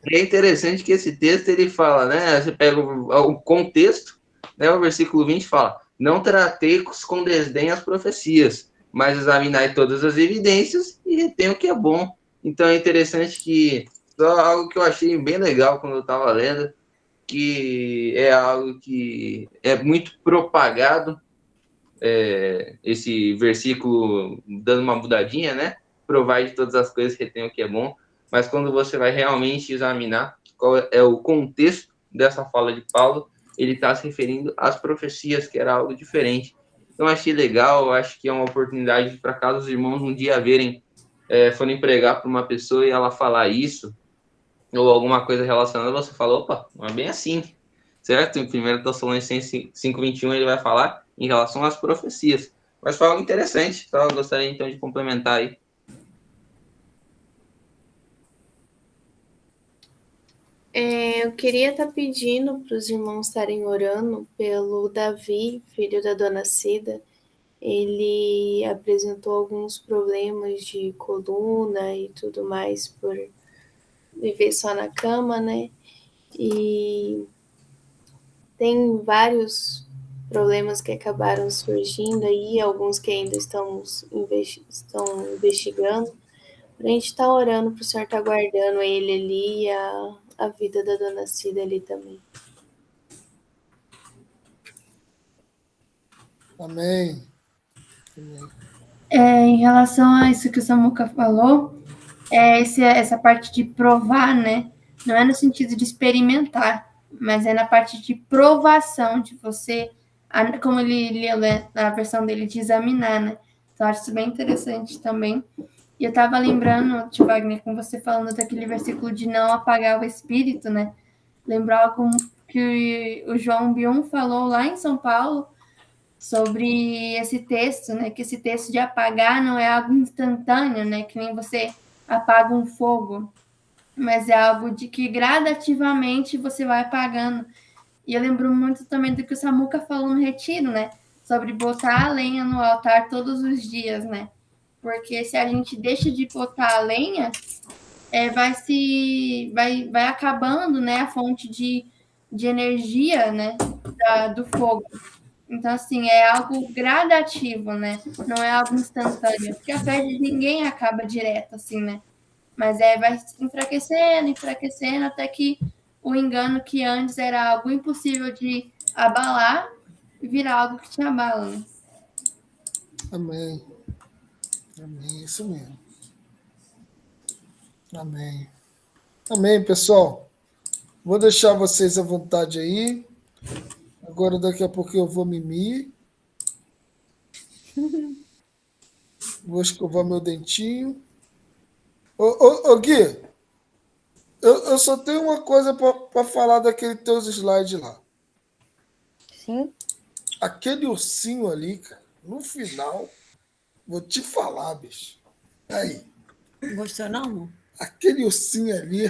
Speaker 5: E é interessante que esse texto, ele fala, né? Você pega o contexto, né? O versículo 20 fala, não trateis com desdém as profecias, mas examinai todas as evidências e retenham o que é bom. Então é interessante que só algo que eu achei bem legal quando eu estava lendo, que é algo que é muito propagado, esse versículo dando uma mudadinha, né? Provai de todas as coisas, retém o que é bom. Mas quando você vai realmente examinar qual é o contexto dessa fala de Paulo, ele está se referindo às profecias, que era algo diferente. Então, achei legal, acho que é uma oportunidade para caso os irmãos um dia forem pregar para uma pessoa e ela falar isso, ou alguma coisa relacionada, você fala, opa, não é bem assim, certo? Em 1 Tessalonicenses 5:21 ele vai falar em relação às profecias. Mas foi algo interessante, então eu gostaria então de complementar aí.
Speaker 11: Eu queria estar pedindo para os irmãos estarem orando pelo Davi, filho da dona Cida. Ele apresentou alguns problemas de coluna e tudo mais por viver só na cama, né? E tem vários problemas que acabaram surgindo aí, alguns que ainda estão investigando. A gente está orando para o Senhor estar guardando ele ali e a vida da dona Cida ali também.
Speaker 2: Amém.
Speaker 6: Em relação a isso que o Samuca falou, essa parte de provar, né? Não é no sentido de experimentar, mas é na parte de provação, de você, como ele leu na versão dele, de examinar, né? Então, acho isso bem interessante também. E eu estava lembrando, Tio Wagner, com você falando daquele versículo de não apagar o espírito, né? Lembrou algo que o João Bion falou lá em São Paulo, sobre esse texto, né? Que esse texto de apagar não é algo instantâneo, né? Que nem você apaga um fogo, mas é algo de que gradativamente você vai apagando. E eu lembro muito também do que o Samuca falou no retiro, né? Sobre botar a lenha no altar todos os dias, né? Porque se a gente deixa de botar a lenha, vai acabando, né? A fonte de energia, né? Do fogo. Então, assim, é algo gradativo, né? Não é algo instantâneo. Porque a fé de ninguém acaba direto, assim, né? Mas vai enfraquecendo, até que o engano que antes era algo impossível de abalar, vira algo que te abala, né?
Speaker 2: Amém. Amém, isso mesmo. Amém. Amém, pessoal. Vou deixar vocês à vontade aí. Agora, daqui a pouco eu vou mimir. Vou escovar meu dentinho. Ô Gui, eu só tenho uma coisa para falar daquele teus slides lá.
Speaker 1: Sim.
Speaker 2: Aquele ursinho ali, cara, no final, vou te falar, bicho. Aí.
Speaker 12: Gostou, não?
Speaker 2: Aquele ursinho ali.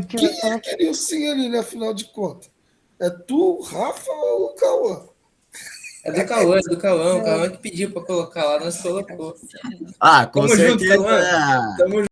Speaker 2: Quem é aquele ursinho ali, né, afinal de contas? É tu, Rafa ou o Cauã?
Speaker 3: É do Cauã, O Cauã que pediu para colocar lá, nós colocou.
Speaker 4: Ah, com
Speaker 3: Tamo
Speaker 4: certeza.
Speaker 3: junto, Cauã. Tamo junto.